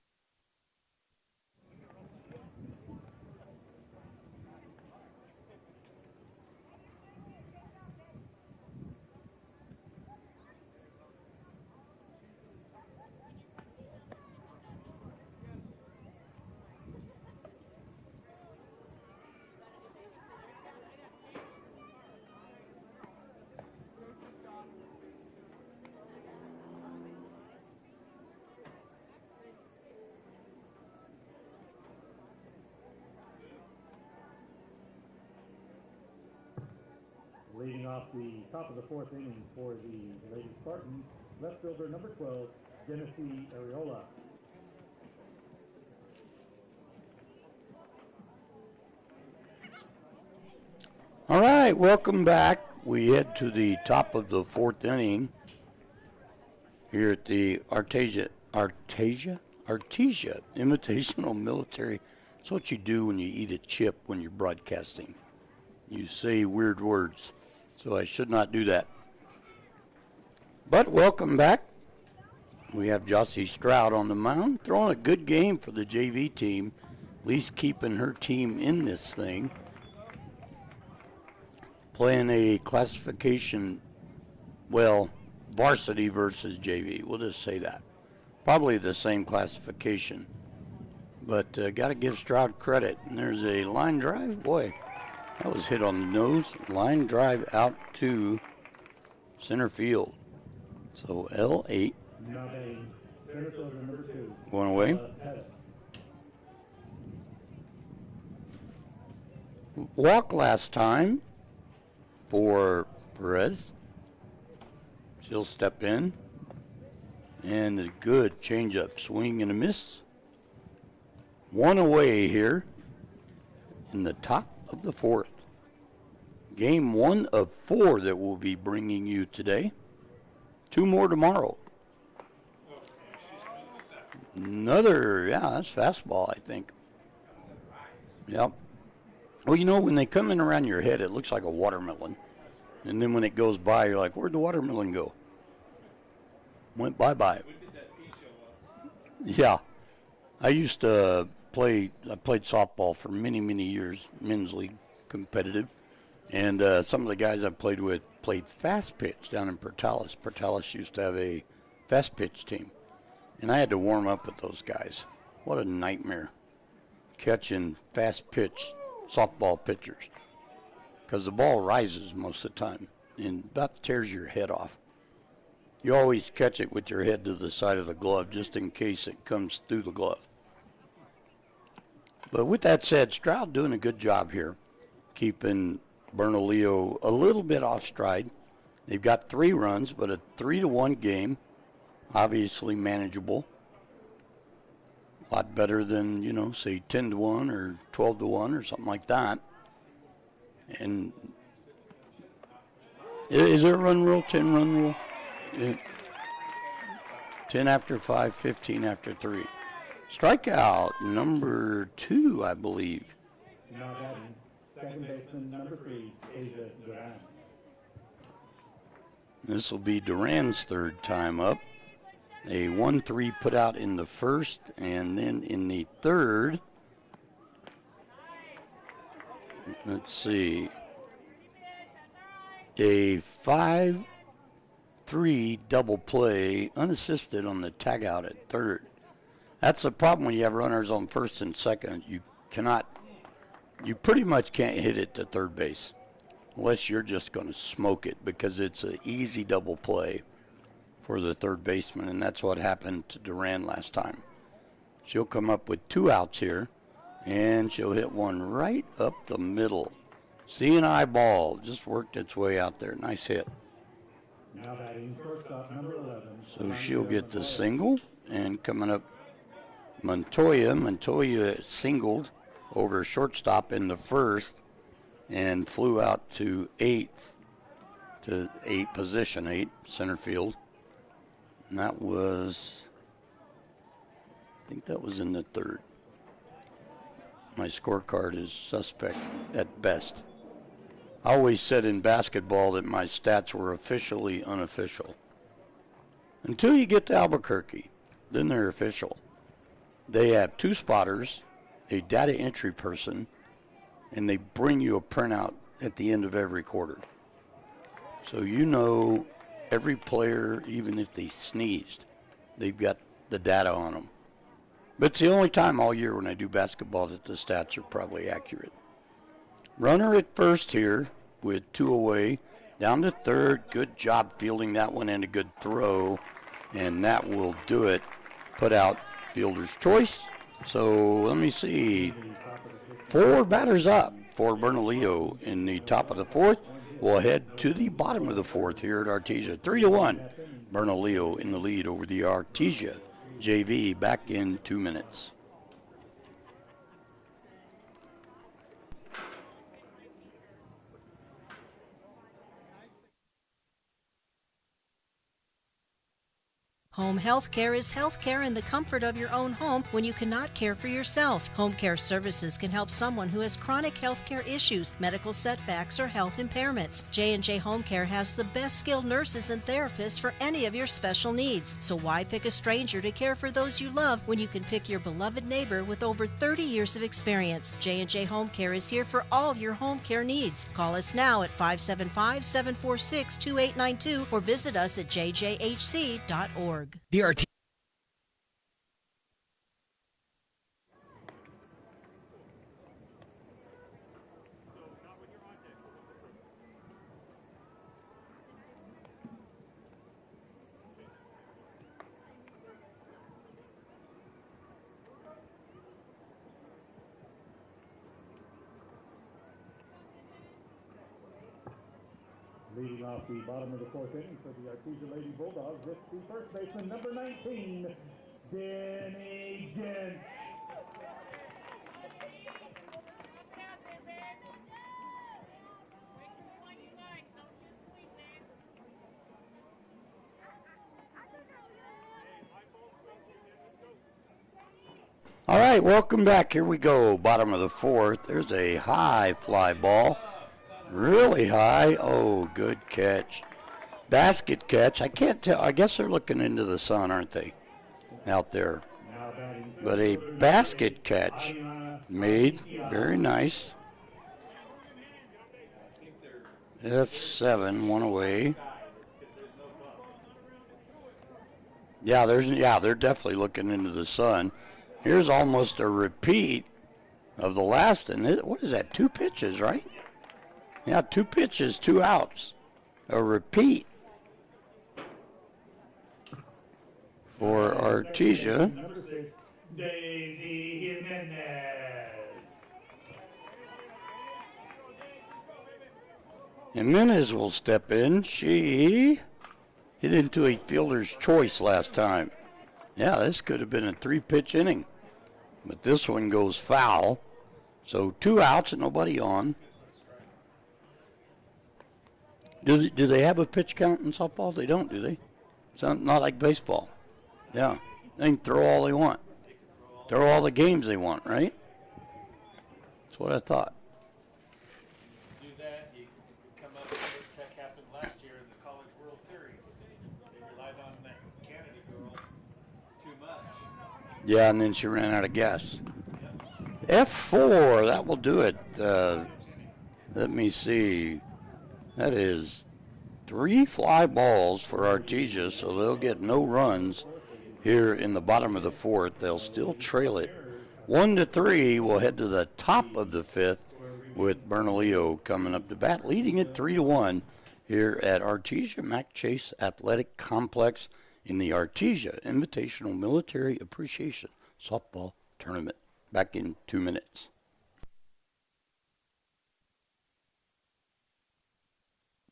Leading off the top of the 4th inning for the Lady Spartans, left fielder number 12, Genesee Areola. All right, welcome back. We head to the top of the 4th inning here at the Artesia Invitational Military. It's what you do when you eat a chip when you're broadcasting. You say weird words, so I should not do that. But welcome back. We have Jossie Stroud on the mound, throwing a good game for the JV team, at least keeping her team in this thing. Playing a classification, well, varsity versus JV. We'll just say that. Probably the same classification. But got to give Stroud credit. And there's a line drive. Boy, that was hit on the nose. Line drive out to center field. So L8. Going away. Walk last time for Perez. She'll step in. And a good changeup. Swing and a miss. One away here in the top of the 4th. Game 1 of 4 that we'll be bringing you today. 2 more tomorrow. Another, that's fastball, I think. Yep. Well, you know, when they come in around your head, it looks like a watermelon. And then when it goes by, you're like, where'd the watermelon go? Went bye-bye. Yeah. I used to I played softball for many, many years, men's league competitive. And some of the guys I played with played fast pitch down in Portales. Portales used to have a fast pitch team. And I had to warm up with those guys. What a nightmare catching fast pitch softball pitchers. Because the ball rises most of the time and about tears your head off. You always catch it with your head to the side of the glove just in case it comes through the glove. But with that said, Stroud doing a good job here, keeping Bernalillo a little bit off stride. They've got 3 runs, but a 3-1 game, obviously manageable. A lot better than, say 10-1 or 12-1 or something like that. And is there a run rule, 10-run rule? 10 after 5, 15 after 3. Strikeout number 2, I believe. Now batting, second baseman number 3, Artesia JV. This will be Duran's 3rd time up. A 1-3 put out in the first, and then in the third, let's see, a 5-3 double play unassisted on the tagout at third. That's the problem when you have runners on first and second. You pretty much can't hit it to third base unless you're just going to smoke it because it's an easy double play for the third baseman, and that's what happened to Duran last time. She'll come up with 2 outs here, and she'll hit one right up the middle. Seeing eyeball just worked its way out there. Nice hit. Now batting shortstop number 11. So she'll get the single, and coming up, Montoya. Montoya singled over shortstop in the first and flew out to 8 position 8, center field. And that was, I think that was in the third. My scorecard is suspect at best. I always said in basketball that my stats were officially unofficial. Until you get to Albuquerque, then they're official. They have 2 spotters, a data entry person, and they bring you a printout at the end of every quarter. So you know every player, even if they sneezed, they've got the data on them. But it's the only time all year when I do basketball that the stats are probably accurate. Runner at first here with 2 away, down to third. Good job fielding that one and a good throw, and that will do it. Put out fielder's choice. So let me see. 4 batters up for Bernalillo in the top of the 4th. We'll head to the bottom of the 4th here at Artesia. 3-1. Bernalillo in the lead over the Artesia JV. Back in 2 minutes. Home health care is health care in the comfort of your own home when you cannot care for yourself. Home care services can help someone who has chronic health care issues, medical setbacks, or health impairments. J&J Home Care has the best skilled nurses and therapists for any of your special needs. So why pick a stranger to care for those you love when you can pick your beloved neighbor with over 30 years of experience? J&J Home Care is here for all your home care needs. Call us now at 575-746-2892 or visit us at jjhc.org. The RT. Leading off the bottom of the 4th inning for the Artesia Lady Bulldogs, it's the first baseman, number 19, Danny Gint. All right, welcome back. Here we go. Bottom of the 4th. There's a high fly ball. Really high. Oh, good catch. Basket catch. I can't tell. I guess they're looking into the sun, aren't they? Out there. But a basket catch made. Very nice. F7, one away. Yeah, they're definitely looking into the sun. Here's almost a repeat of the last, and what is that, 2 pitches, right? Yeah, 2 pitches, 2 outs. A repeat for Artesia. Number 6, Daisy Jimenez. Jimenez will step in. She hit into a fielder's choice last time. Yeah, this could have been a 3-pitch inning, but this one goes foul. So 2 outs and nobody on. Do they have a pitch count in softball? They don't, do they? It's not like baseball. Yeah, they can throw all they want. Throw all the games they want, right? That's what I thought. Do that, you come up with what Tech happened last year in the College World Series. They relied on that Kennedy girl too much. Yeah, and then she ran out of gas. F4, that will do it. Let me see. That is 3 fly balls for Artesia, so they'll get no runs here in the bottom of the 4th. They'll still trail it 1-3. We'll head to the top of the 5th with Bernalillo coming up to bat, leading it 3-1 here at Artesia Mac Chase Athletic Complex in the Artesia Invitational Military Appreciation Softball Tournament. Back in 2 minutes.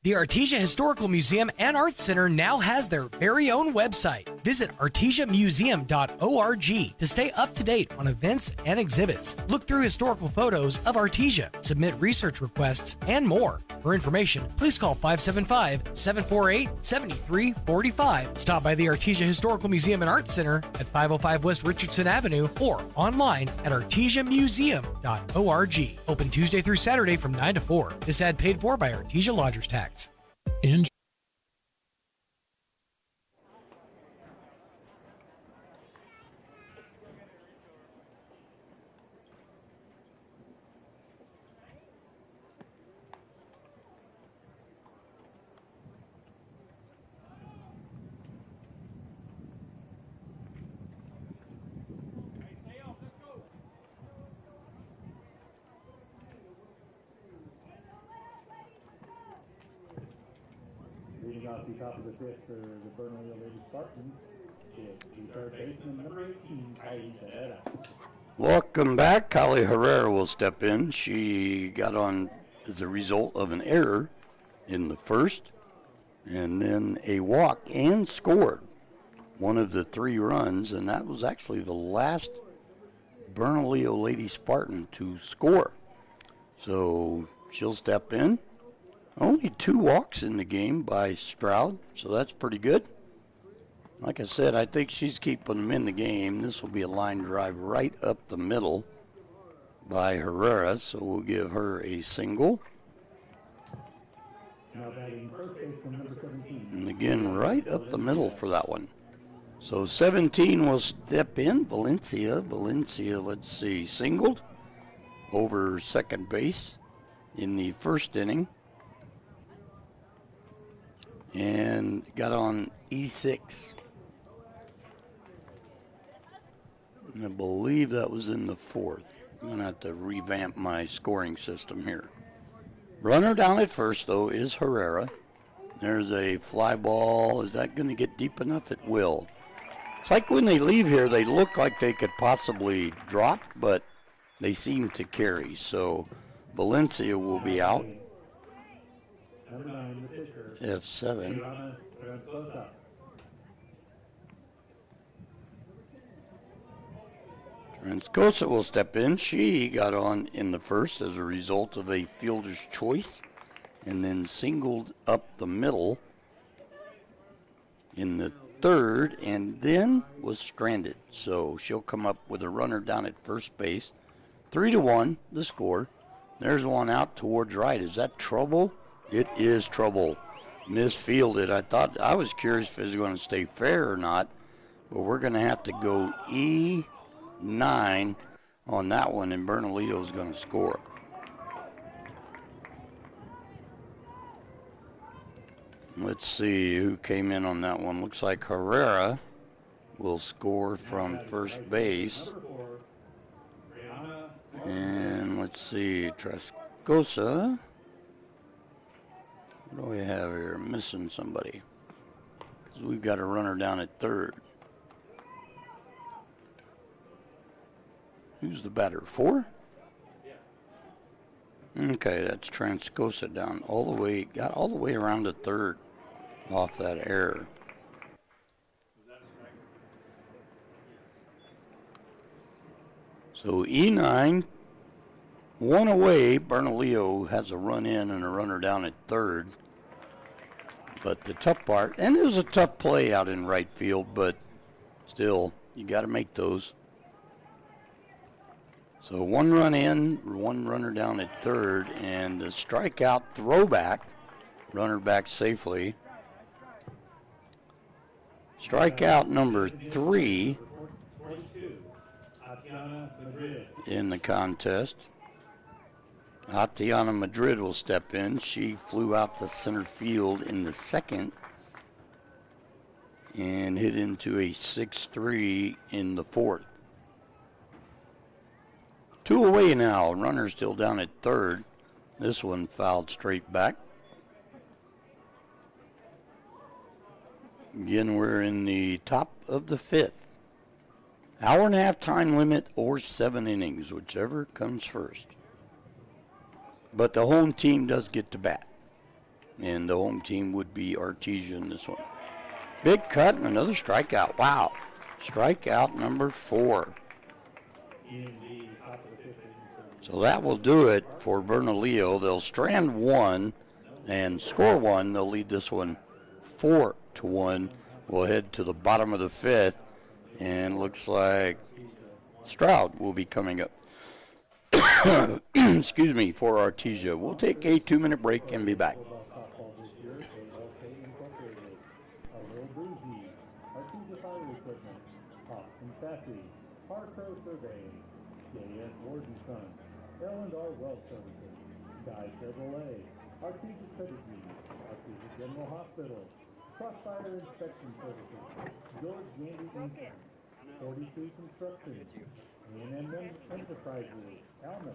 The Artesia Historical Museum and Arts Center now has their very own website. Visit artesiamuseum.org to stay up to date on events and exhibits. Look through historical photos of Artesia, submit research requests, and more. For information, please call 575-748-7345. Stop by the Artesia Historical Museum and Arts Center at 505 West Richardson Avenue or online at artesiamuseum.org. Open Tuesday through Saturday from 9 to 4. This ad paid for by Artesia Lodgers Tax. Leading off the top of the 5th for the Bernalillo Lady Spartans is the third baseman, number 18, Kylie Herrera. Welcome back. Kylie Herrera will step in. She got on as a result of an error in the 1st, and then a walk and scored one of the 3 runs, and that was actually the last Bernalillo Lady Spartan to score. So she'll step in. Only 2 walks in the game by Stroud, so that's pretty good. Like I said, I think she's keeping them in the game. This will be a line drive right up the middle by Herrera, so we'll give her a single. Now batting first baseman, number 17. And again, right up the middle for that one. So 17 will step in. Valencia, let's see, singled over second base in the 1st inning. And got on E6. And I believe that was in the 4th. I'm going to have to revamp my scoring system here. Runner down at first, though, is Herrera. There's a fly ball. Is that going to get deep enough? It will. It's like when they leave here, they look like they could possibly drop, but they seem to carry. So Valencia will be out. Number 9, the pitcher, F7. Transcosa will step in. She got on in the 1st as a result of a fielder's choice and then singled up the middle in the 3rd and then was stranded. So she'll come up with a runner down at first base. 3-1, the score. There's one out towards right. Is that trouble? It is trouble. Misfielded. I was curious if it was going to stay fair or not, but we're going to have to go E9 on that one, and Bernalillo is going to score. Let's see who came in on that one. Looks like Herrera will score from first base. And let's see, Trascosa. What do we have here? Missing somebody. 'Cause we've got a runner down at third. Who's the batter? 4? Okay, that's Trascosa down all the way, got all the way around to third off that error. So E9, one away. Bernalillo has a run in and a runner down at third. But the tough part, and it was a tough play out in right field, but still, you got to make those. So 1 run in, 1 runner down at third, and the strikeout throwback, runner back safely. Strikeout number 3 in the contest. Tatiana Madrid will step in. She flew out to center field in the second and hit into a 6-3 in the fourth. 2 away now. Runner still down at third. This one fouled straight back. Again, we're in the top of the 5th. Hour and a half time limit or 7 innings, whichever comes first. But the home team does get to bat. And the home team would be Artesia in this one. Big cut and another strikeout. Wow. Strikeout number 4. So that will do it for Bernalillo. They'll strand 1 and score 1. They'll lead this one 4-1. We'll head to the bottom of the 5th. And looks like Stroud will be coming up. Excuse me, for Artesia. We'll take a 2-minute break and be back. L&R Well Services, Guy Chevrolet, Artesia Credit Union, Artesia General Hospital, Crossfire Inspection Services, George Yandy Insurance, 42 Construction, A&M Enterprises, Almus.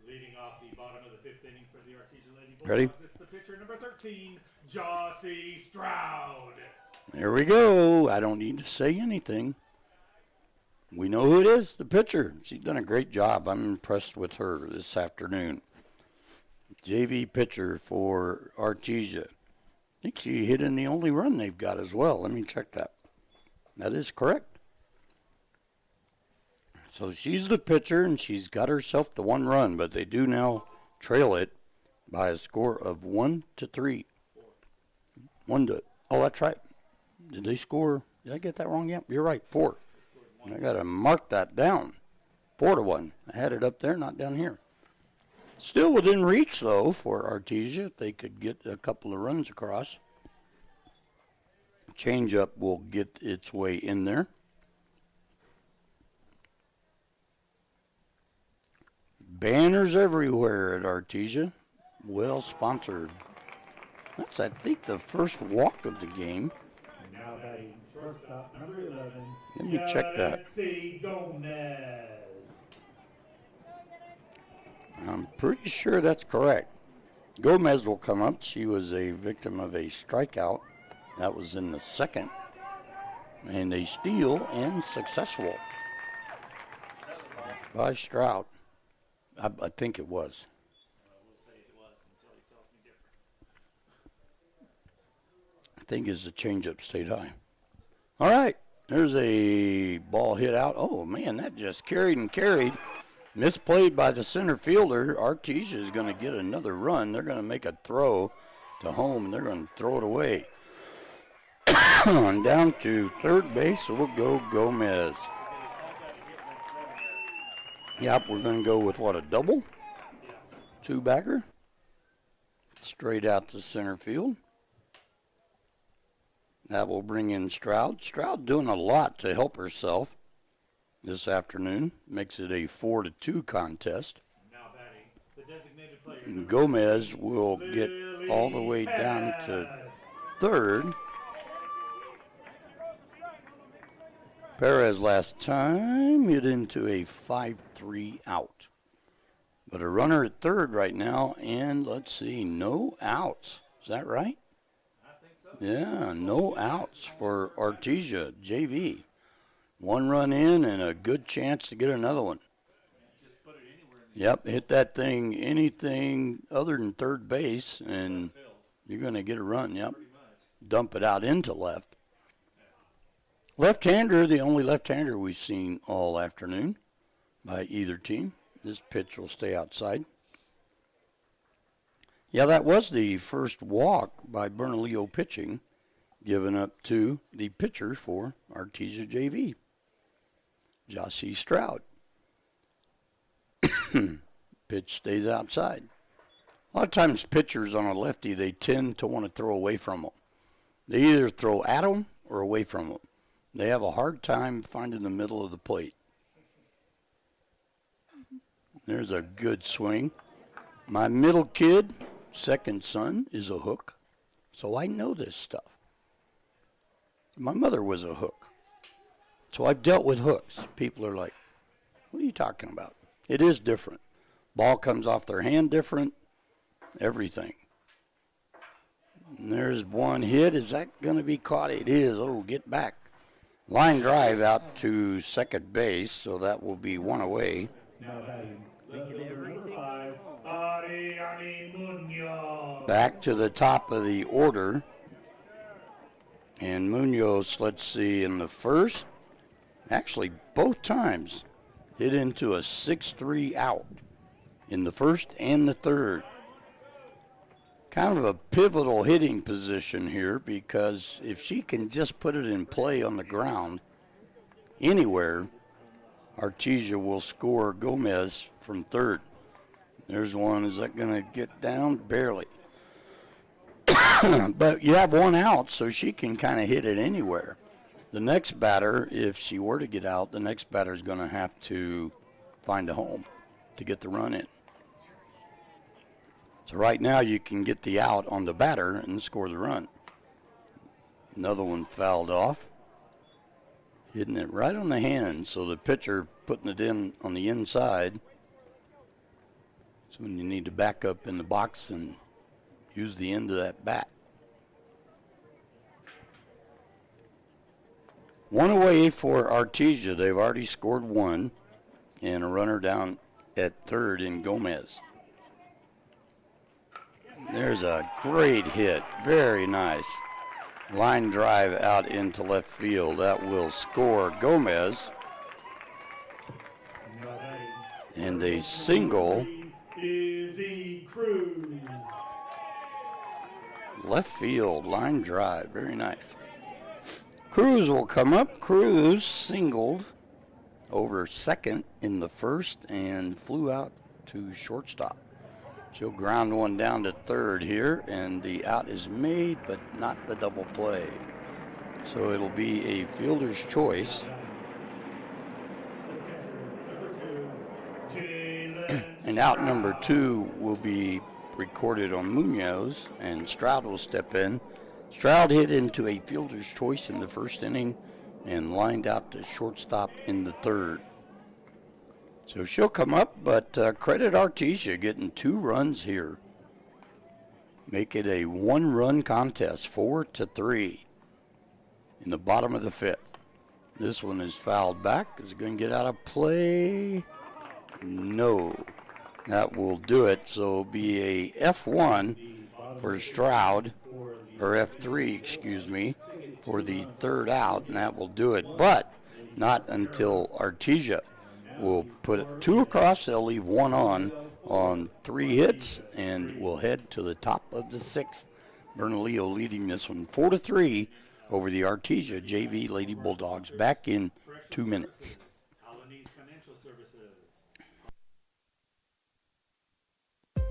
Leading off the bottom of the 5th inning for the Artesia Lady Bulldogs, Ready? it's the pitcher number 13, Jossie Stroud. There we go. I don't need to say anything. We know who it is, the pitcher. She's done a great job. I'm impressed with her this afternoon. JV pitcher for Artesia. I think she hit in the only run they've got as well. Let me check that. That is correct. So she's the pitcher, and she's got herself the 1 run, but they do now trail it by a score of 1-3. Oh, that's right. Did they score? Did I get that wrong? Yep, you're right, 4. I got to mark that down. 4-1. I had it up there, not down here. Still within reach, though, for Artesia. If they could get a couple of runs across. Changeup will get its way in there. Banners everywhere at Artesia. Well sponsored. That's, I think, the first walk of the game. Now batting shortstop number 11. Let me check that. Gomez. I'm pretty sure that's correct. Gomez will come up. She was a victim of a strikeout. That was in the second. And a steal and successful by Stroud. I think it was. We'll say it was until he tells me different. I think it's a changeup stayed high. All right, There's a ball hit out. Oh, man, that just carried and carried. Misplayed by the center fielder. Artesia is going to get another run. They're going to make a throw to home, and they're going to throw it away. On down to third base, so we'll go Gomez. Yep, we're going to go with, what, a double? Two-backer. Straight out to center field. That will bring in Stroud. Stroud doing a lot to help herself this afternoon. Makes it a 4-2 contest. Now batting, the designated player. And Gomez will get all the way down to third. Perez last time hit into a 5-3 out. But a runner at third right now, and let's see, no outs. Is that right? I think so. Yeah, no outs for Artesia JV. One run in and a good chance to get another one. Just put it anywhere in the Yep, hit that thing, anything other than third base, and you're going to get a run. Yep, dump it out into left. Left-hander, the only left-hander we've seen all afternoon by either team. This pitch will stay outside. Yeah, that was the first walk by Bernalillo pitching, given up to the pitcher for Artesia JV, Jossie Stroud. Pitch stays outside. A lot of times pitchers on a lefty, they tend to want to throw away from them. They either throw at them or away from them. They have a hard time finding the middle of the plate. There's a good swing. My middle kid, second son, is a hook, so I know this stuff. My mother was a hook, so I've dealt with hooks. People are like, what are you talking about? It is different. Ball comes off their hand different, everything. And there's one hit. Is that going to be caught? It is. Oh, get back. Line drive out to second base, so that will be one away. Back to the top of the order. And Munoz, let's see, in the first, actually both times, hit into a 6-3 out in the first and the third. Kind of a pivotal hitting position here, because if she can just put it in play on the ground anywhere, Artesia will score Gomez from third. There's one. Is that going to get down? Barely. But you have one out, so she can kind of hit it anywhere. The next batter, if she were to get out, the next batter is going to have to find a home to get the run in. So right now you can get the out on the batter and score the run. Another one fouled off. Hitting it right on the hand, so the pitcher putting it in on the inside. So when you need to back up in the box and use the end of that bat. One away for Artesia. They've already scored one, and a runner down at third in Gomez. There's a great hit. Very nice. Line drive out into left field. That will score Gomez. And a single. Left field, line drive. Very nice. Cruz will come up. Cruz singled over second in the first and flew out to shortstop. She'll ground one down to third here, and the out is made, but not the double play. So it'll be a fielder's choice. And out number 2 will be recorded on Munoz, and Stroud will step in. Stroud hit into a fielder's choice in the first inning and lined out to shortstop in the third. So she'll come up, but credit Artesia getting 2 runs here. Make it a 1-run contest, 4-3 in the bottom of the 5th. This one is fouled back. Is it going to get out of play? No. That will do it. So it'll be a F1 for Stroud, or F3, excuse me, for the third out, and that will do it. But not until Artesia will put 2 across. They'll leave 1 on 3 hits, and we'll head to the top of the 6th. Bernalillo leading this one 4-3 over the Artesia JV Lady Bulldogs. Back in 2 minutes.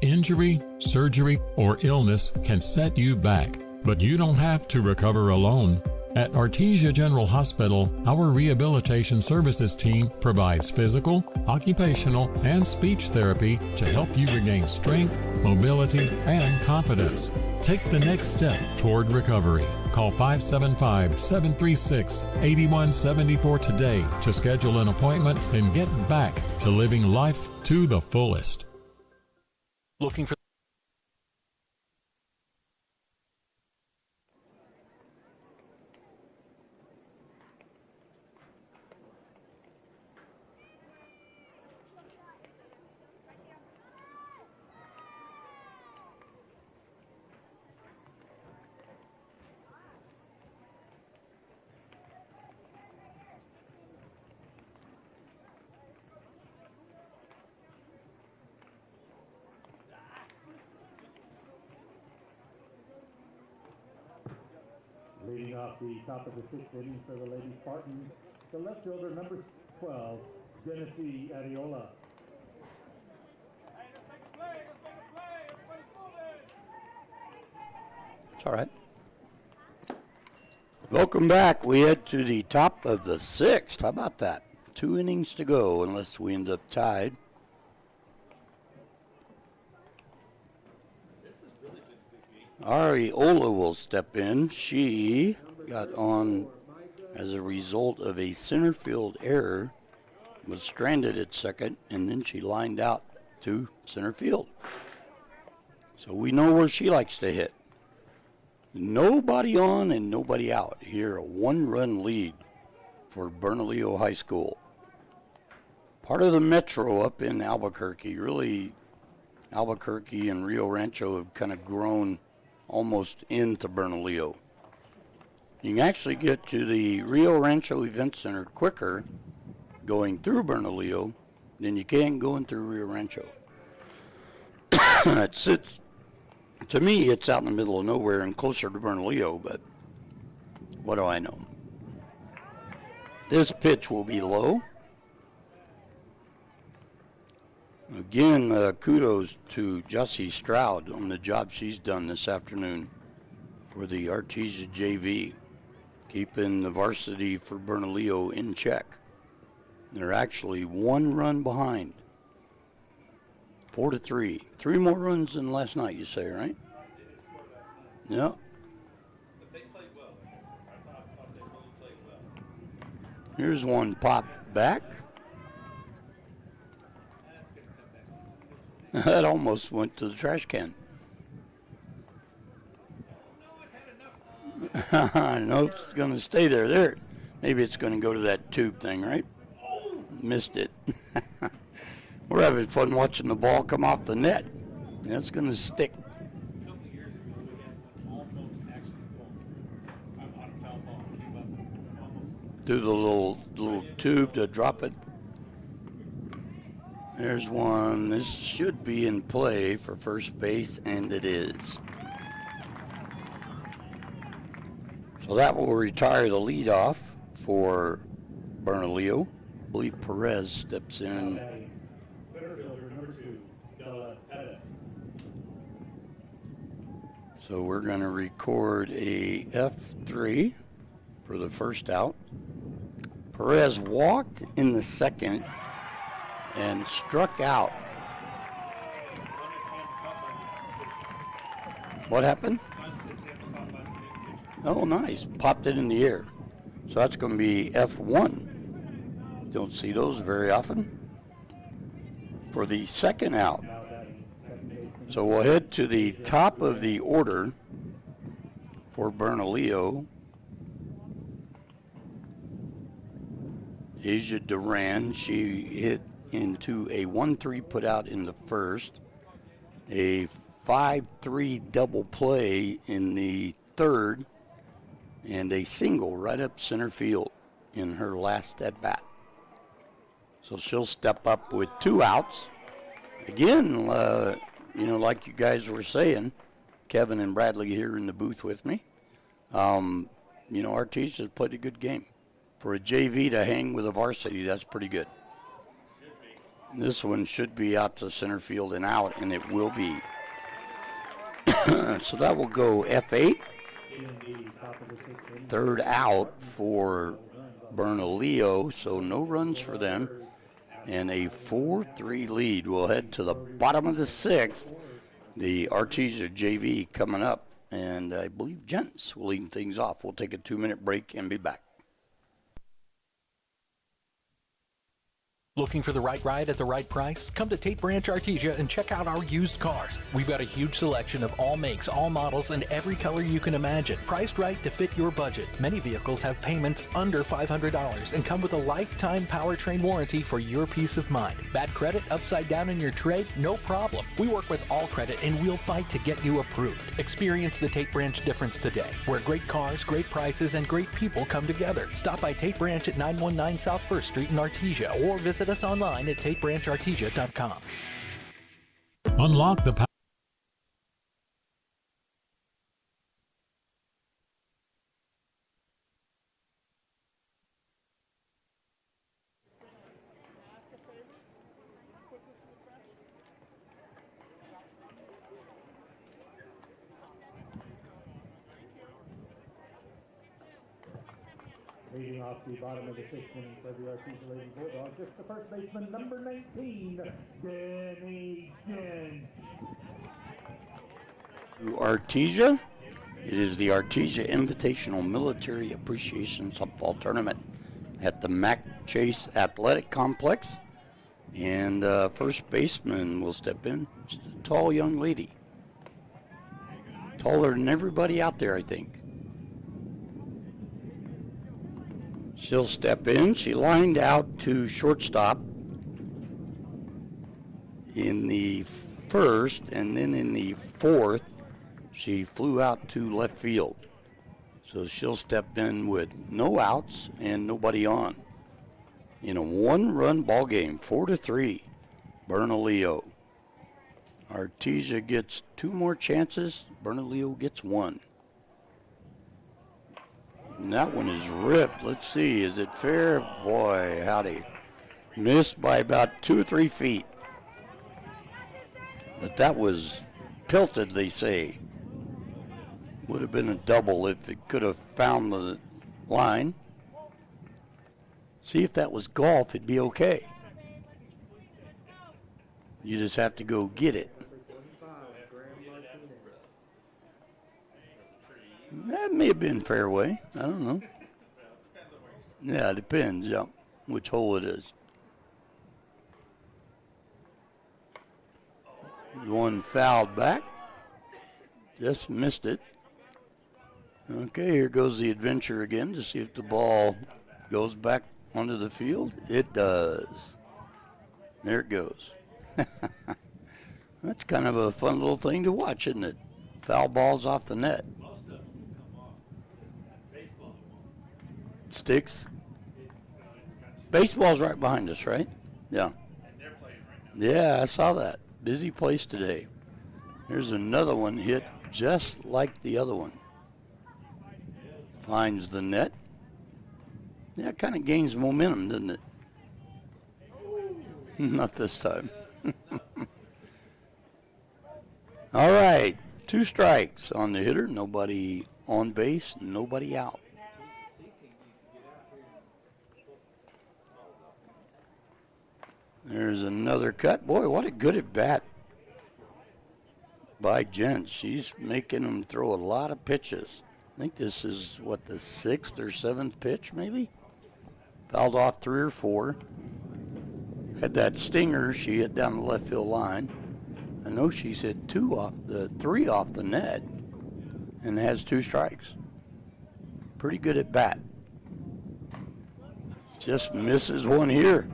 Injury, surgery, or illness can set you back, but you don't have to recover alone. At Artesia General Hospital, our rehabilitation services team provides physical, occupational, and speech therapy to help you regain strength, mobility, and confidence. Take the next step toward recovery. Call 575-736-8174 today to schedule an appointment and get back to living life to the fullest. Looking for Leading off the top of the 6th inning for the Lady Spartans, the left fielder, number 12, Genesee Adiola. It's all right. Welcome back. We head to the top of the 6th. How about that? 2 innings to go unless we end up tied. Artesia will step in. She got on as a result of a center field error, was stranded at second, and then she lined out to center field. So we know where she likes to hit. Nobody on and nobody out. Here, a 1-run lead for Bernalillo High School. Part of the metro up in Albuquerque. Really, Albuquerque and Rio Rancho have kind of grown almost into Bernalillo. You can actually get to the Rio Rancho Event Center quicker going through Bernalillo than you can going through Rio Rancho. To me, it's out in the middle of nowhere and closer to Bernalillo, but what do I know? This pitch will be low. Again, kudos to Jussie Stroud on the job she's done this afternoon for the Artesia JV, keeping the varsity for Bernalillo in check. They're actually 1 run behind, 4-3. 3 more runs than last night, you say, right? Yeah. But they played well. I thought they really played well. Here's one pop back. That almost went to the trash can. I know it's going to stay there. There. Maybe it's going to go to that tube thing, right? Missed it. We're having fun watching the ball come off the net. That's going to stick. A couple of years ago, we had one almost actually fall through on a foul ball. Came up almost Through the little tube to drop it. There's one. This should be in play for first base, and it is. So that will retire the leadoff for Bernalillo. I believe Perez steps in. Center fielder, number 2, Della Pettis. So we're going to record a F3 for the first out. Perez walked in the second and struck out. What happened? Oh, nice. Popped it in the air. So that's going to be F1. Don't see those very often. For the second out. So we'll head to the top of the order for Bernalillo. Asia Duran, she hit into a 1-3 put out in the first, a 5-3 double play in the third, and a single right up center field in her last at bat. So she'll step up with 2 outs. Again, like you guys were saying, Kevin and Bradley here in the booth with me. Artesia's played a good game. For a JV to hang with a varsity, that's pretty good. This one should be out to center field and out, and it will be. So that will go F8. Third out for Bernalillo, so no runs for them. And a 4-3 lead. We'll head to the bottom of the 6th. The Artesia JV coming up. And I believe Gents will lead things off. We'll take a 2-minute break and be back. Looking for the right ride at the right price? Come to Tate Branch Artesia and check out our used cars. We've got a huge selection of all makes, all models, and every color you can imagine. Priced right to fit your budget. Many vehicles have payments under $500 and come with a lifetime powertrain warranty for your peace of mind. Bad credit upside down in your trade? No problem. We work with all credit and we'll fight to get you approved. Experience the Tate Branch difference today, where great cars, great prices, and great people come together. Stop by Tate Branch at 919 South 1st Street in Artesia or visit us online at tatebranchartesia.com. Unlock the power. Leading off the bottom of the 6th inning for the Artesia Lady Bulldogs, it's the first baseman, number 19, Danny Gint. To Artesia, it is the Artesia Invitational Military Appreciation Softball Tournament at the Mac Chase Athletic Complex. And first baseman will step in. She's a tall young lady. Taller than everybody out there, I think. She'll step in. She lined out to shortstop in the first, and then in the 4th, she flew out to left field. So she'll step in with no outs and nobody on. In a 1-run ball game, 4-3, Bernalillo. Artesia gets 2 more chances. Bernalillo gets 1. And that one is ripped. Let's see, is it fair? Boy, howdy. Missed by about 2 or 3 feet. But that was pelted, they say. Would have been a double if it could have found the line. See, if that was golf, it'd be okay. You just have to go get it. That may have been fairway. I don't know. Yeah, it depends, yeah, which hole it is. One fouled back. Just missed it. Okay, here goes the adventure again to see if the ball goes back onto the field. It does. There it goes. That's kind of a fun little thing to watch, isn't it? Foul balls off the net. Sticks. Baseball's right behind us, right? Yeah. Yeah, I saw that. Busy place today. Here's another one hit just like the other one. Finds the net. Yeah, it kind of gains momentum, doesn't it? Not this time. All right, 2 strikes on the hitter. Nobody on base, nobody out. There's another cut. Boy, what a good at bat by Jen. She's making them throw a lot of pitches. I think this is, what, the 6th or 7th pitch, maybe? Fouled off 3 or 4. Had that stinger she hit down the left field line. I know she's hit 3 off the net and has 2 strikes. Pretty good at bat. Just misses one here.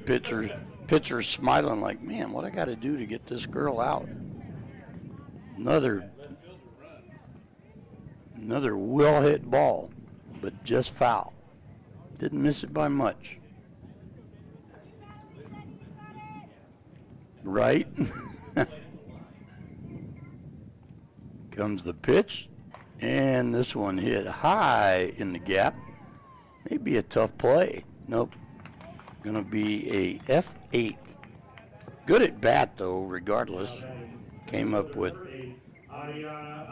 Pitcher smiling like, man, what I got to do to get this girl out? Another Another well-hit ball, but just foul. Didn't miss it by much. Right? Comes the pitch, and this one hit high in the gap. Maybe a tough play. Nope. Gonna be a F8. Good at bat, though, regardless. Came up with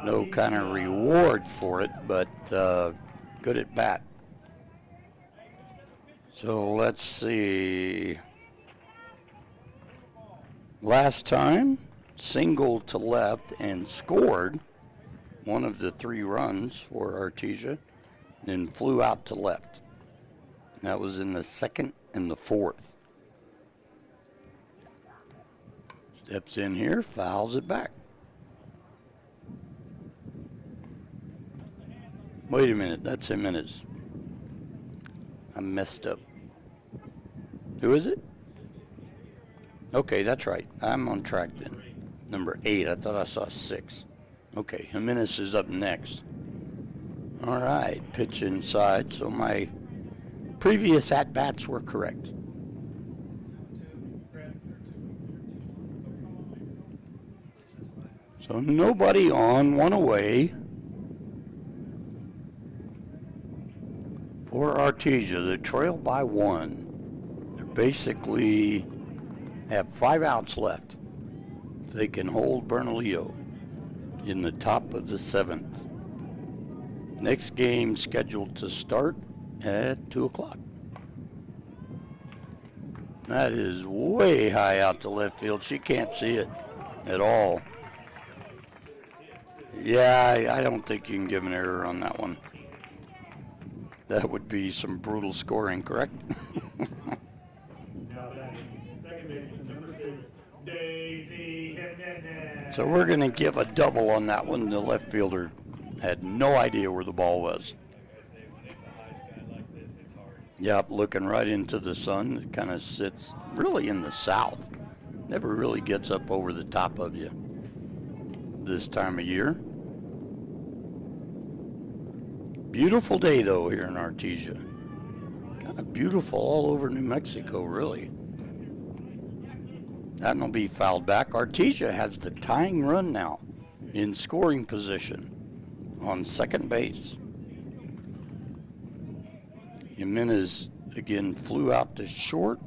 no kind of reward for it, but good at bat. So let's see. Last time, single to left and scored one of the 3 runs for Artesia, then flew out to left. And that was in the 2nd and the 4th. Steps in here, fouls it back. Wait a minute, that's Jimenez. I messed up. Who is it? Okay, that's right. I'm on track then. Number 8. I thought I saw 6. Okay, Jimenez is up next. All right, pitch inside. So my previous at-bats were correct. So nobody on, one away for Artesia. They trail by 1. They basically have 5 outs left. They can hold Bernalillo in the top of the 7th. Next game scheduled to start at 2 o'clock. That is way high out to left field. She can't see it at all. Yeah, I don't think you can give an error on that one. That would be some brutal scoring, correct? So we're going to give a double on that one. The left fielder had no idea where the ball was. Yep, looking right into the sun. It kind of sits really in the south. Never really gets up over the top of you this time of year. Beautiful day, though, here in Artesia. Kind of beautiful all over New Mexico, really. That'll be fouled back. Artesia has the tying run now in scoring position on second base. Jimenez again flew out to short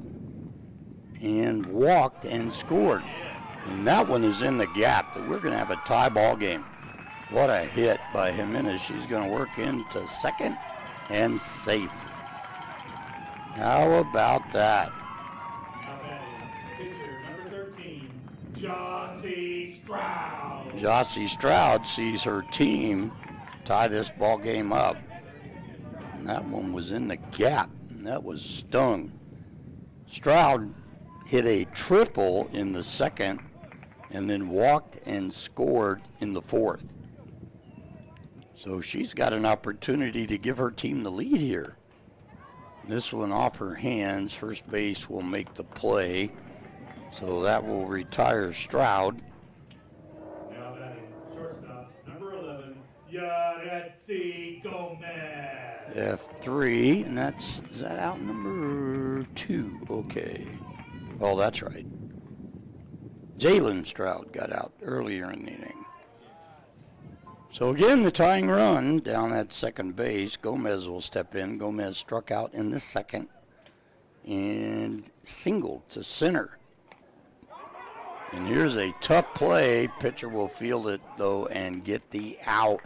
and walked and scored. And that one is in the gap. We're going to have a tie ball game. What a hit by Jimenez. She's going to work into second and safe. How about that? Jossie Stroud sees her team tie this ball game up. And that one was in the gap. And that was stung. Stroud hit a triple in the 2nd and then walked and scored in the 4th. So she's got an opportunity to give her team the lead here. This one off her hands. First base will make the play. So that will retire Stroud. Now batting shortstop, number 11, Yaretsi Gomez. F3, and is that out number 2? Okay. Oh, that's right. Jalen Stroud got out earlier in the inning. So again, the tying run down at second base. Gomez will step in. Gomez struck out in the 2nd and singled to center. And here's a tough play. Pitcher will field it, though, and get the out.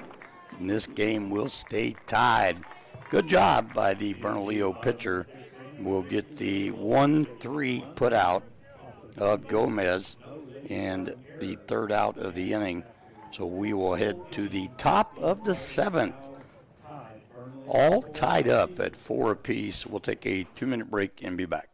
And this game will stay tied. Good job by the Bernalillo pitcher. We'll get the 1-3 put out of Gomez and the 3rd out of the inning. So we will head to the top of the 7th. All tied up at 4 apiece. We'll take a 2-minute break and be back.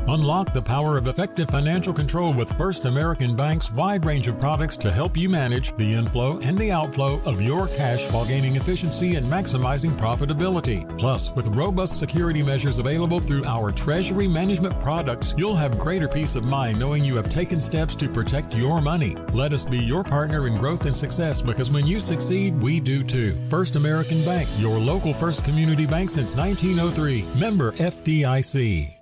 Unlock the power of effective financial control with First American Bank's wide range of products to help you manage the inflow and the outflow of your cash while gaining efficiency and maximizing profitability. Plus, with robust security measures available through our treasury management products, you'll have greater peace of mind knowing you have taken steps to protect your money. Let us be your partner in growth and success, because when you succeed, we do too. First American Bank, your local first community bank since 1903. Member FDIC.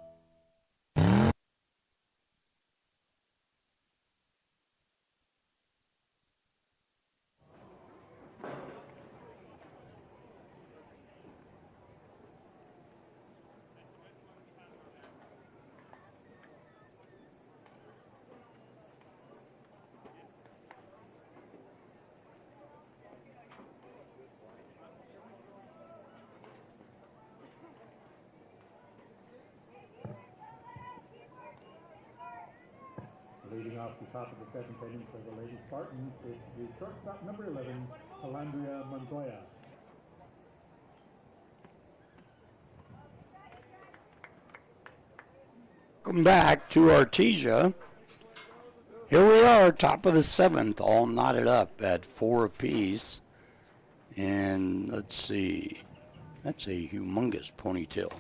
Leading off the top of the second inning for the Lady Spartans is the shortstop number 11, Calandria Montoya. Welcome back to Artesia. Here we are, top of the seventh, all knotted up at 4 apiece. And let's see, that's a humongous ponytail.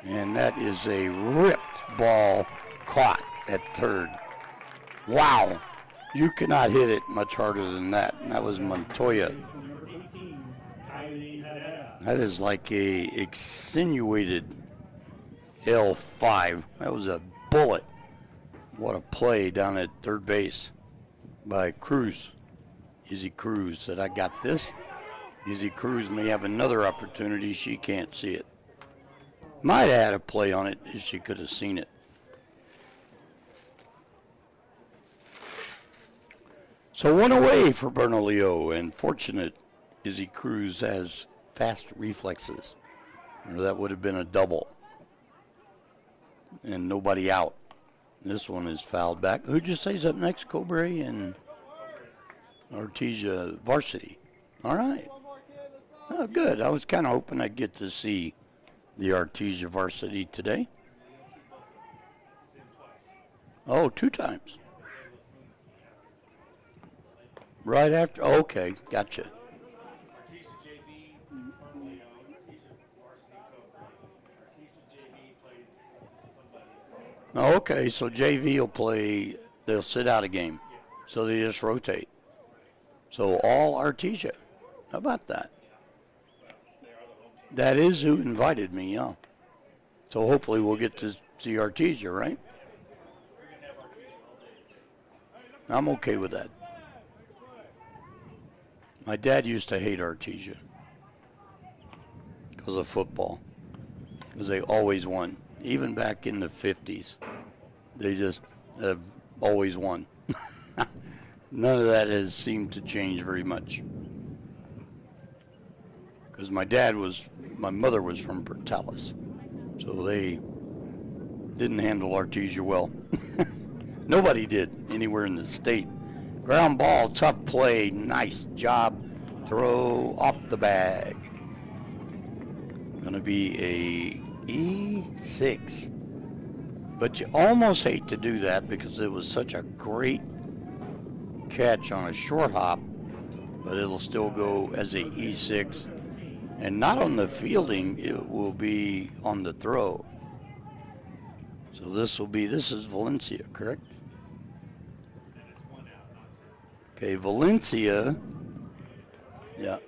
And that is a ripped ball caught at third. Wow, you cannot hit it much harder than that. And that was Montoya. That is like a extenuated L5. That was a bullet. What a play down at third base by Cruz. Izzy Cruz said, I got this. Izzy Cruz may have another opportunity. She can't see it. Might have had a play on it if she could have seen it. So one away for Bernalillo, and fortunate Izzy Cruz has fast reflexes. Or that would have been a double. And nobody out. This one is fouled back. Who'd you say's up next? Cobre and Artesia varsity. All right. Oh, good. I was kind of hoping I'd get to see the Artesia varsity today. Oh, 2 times. Right after. Okay, gotcha. Artesia JV, Bernalillo, Artesia varsity Cobre. Artesia JV plays somebody. Oh, okay, so JV will play. They'll sit out a game, so they just rotate. So all Artesia. How about that? That is who invited me, yeah. So hopefully we'll get to see Artesia, right? I'm okay with that. My dad used to hate Artesia because of football, because they always won. Even back in the 50s, they just have always won. None of that has seemed to change very much. Because my mother was from Portales, so they didn't handle Artesia well. Nobody did anywhere in the state. Ground ball, tough play, nice job, throw off the bag. Going to be a E6. But you almost hate to do that because it was such a great catch on a short hop, but it'll still go as a E6. And not on the fielding, it will be on the throw. So this is Valencia, correct? Okay, Valencia. Yeah.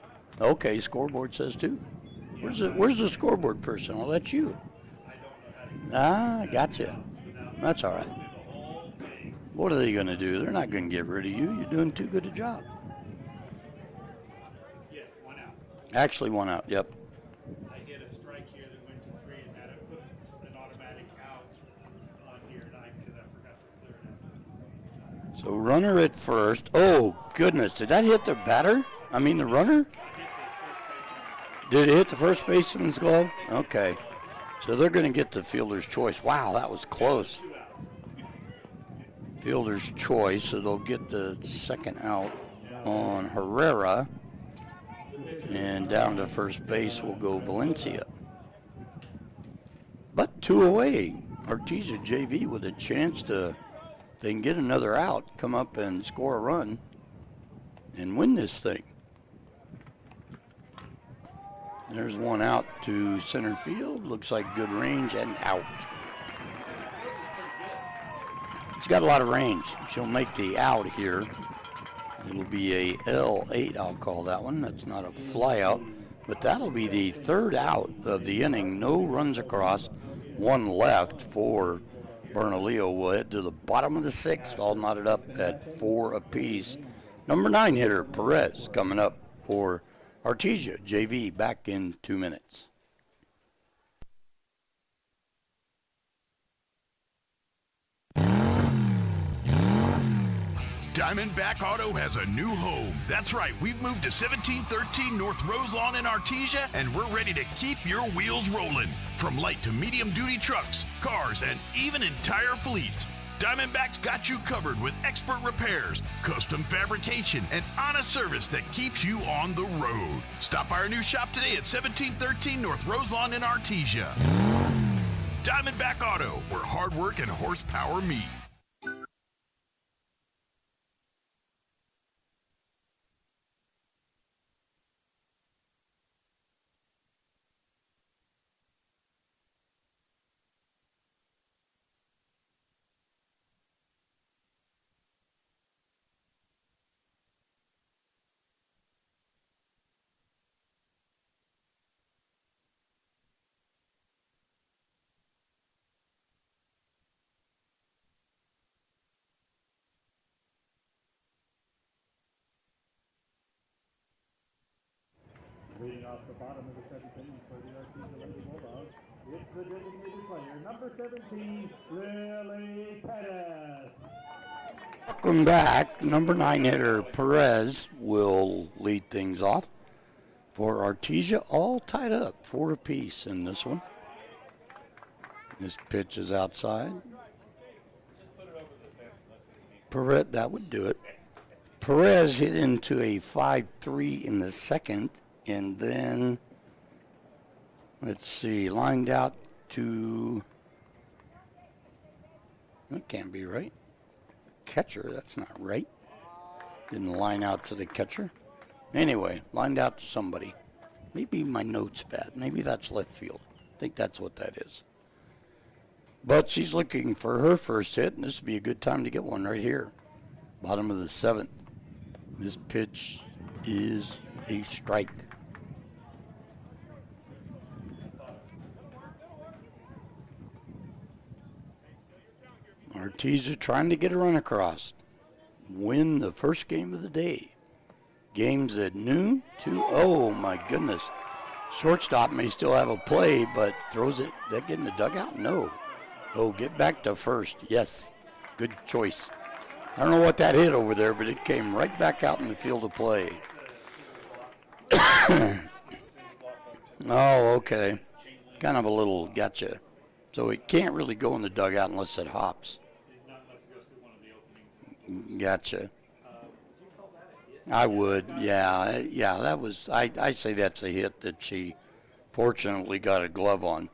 Okay, scoreboard says 2. Where's the scoreboard person? Oh, that's you. Ah, gotcha. That's all right. What are they going to do? They're not going to get rid of you. You're doing too good a job. Yes, 1 out. Actually, 1 out, yep. I hit a strike here that went to 3, and that put an automatic out on here, because I forgot to clear it out. So runner at first. Oh, goodness. Did that hit the batter? I mean the runner? Did it hit the first baseman's glove? Okay. So they're going to get the fielder's choice. Wow, that was close. Fielder's choice, so they'll get the second out on Herrera. And down to first base will go Valencia. But 2 away. Artesia JV with a chance to, they can get another out, come up and score a run and win this thing. There's one out to center field. Looks like good range and out. It's got a lot of range. She'll make the out here. It'll be a L8, I'll call that one. That's not a fly out, but that'll be the third out of the inning. No runs across, one left for Bernalillo. Will head to the bottom of the sixth, all knotted up at 4 apiece. Number 9 hitter, Perez, coming up for Artesia JV, back in 2 minutes. Diamondback Auto has a new home. That's right, we've moved to 1713 North Roselawn in Artesia, and we're ready to keep your wheels rolling. From light to medium duty trucks, cars, and even entire fleets, Diamondback's got you covered with expert repairs, custom fabrication, and honest service that keeps you on the road. Stop by our new shop today at 1713 North Roselawn in Artesia. Diamondback Auto, where hard work and horsepower meet. Leading off the bottom of the 7th inning for the Artesia Lady Bulldogs, it's the designated player, number 17, Lily Pettis. Welcome back. Number 9 hitter Perez will lead things off for Artesia, all tied up, 4 apiece in this one. This pitch is outside. Perez, that would do it. Perez hit into a 5-3 in the second, and then, let's see, lined out to, that can't be right. Catcher, that's not right. Didn't line out to the catcher. Anyway, lined out to somebody. Maybe my note's bad. Maybe that's left field. I think that's what that is. But she's looking for her first hit, and this would be a good time to get one right here. Bottom of the 7th. This pitch is a strike. Artesia trying to get a run across. Win the first game of the day. Games at noon to, oh my goodness. Shortstop may still have a play, but throws it, that get in the dugout? No. Oh, get back to first. Yes, good choice. I don't know what that hit over there, but it came right back out in the field of play. Oh, okay. Kind of a little gotcha. So it can't really go in the dugout unless it hops. Gotcha. I would, yeah, that was, I say that's a hit that she fortunately got a glove on.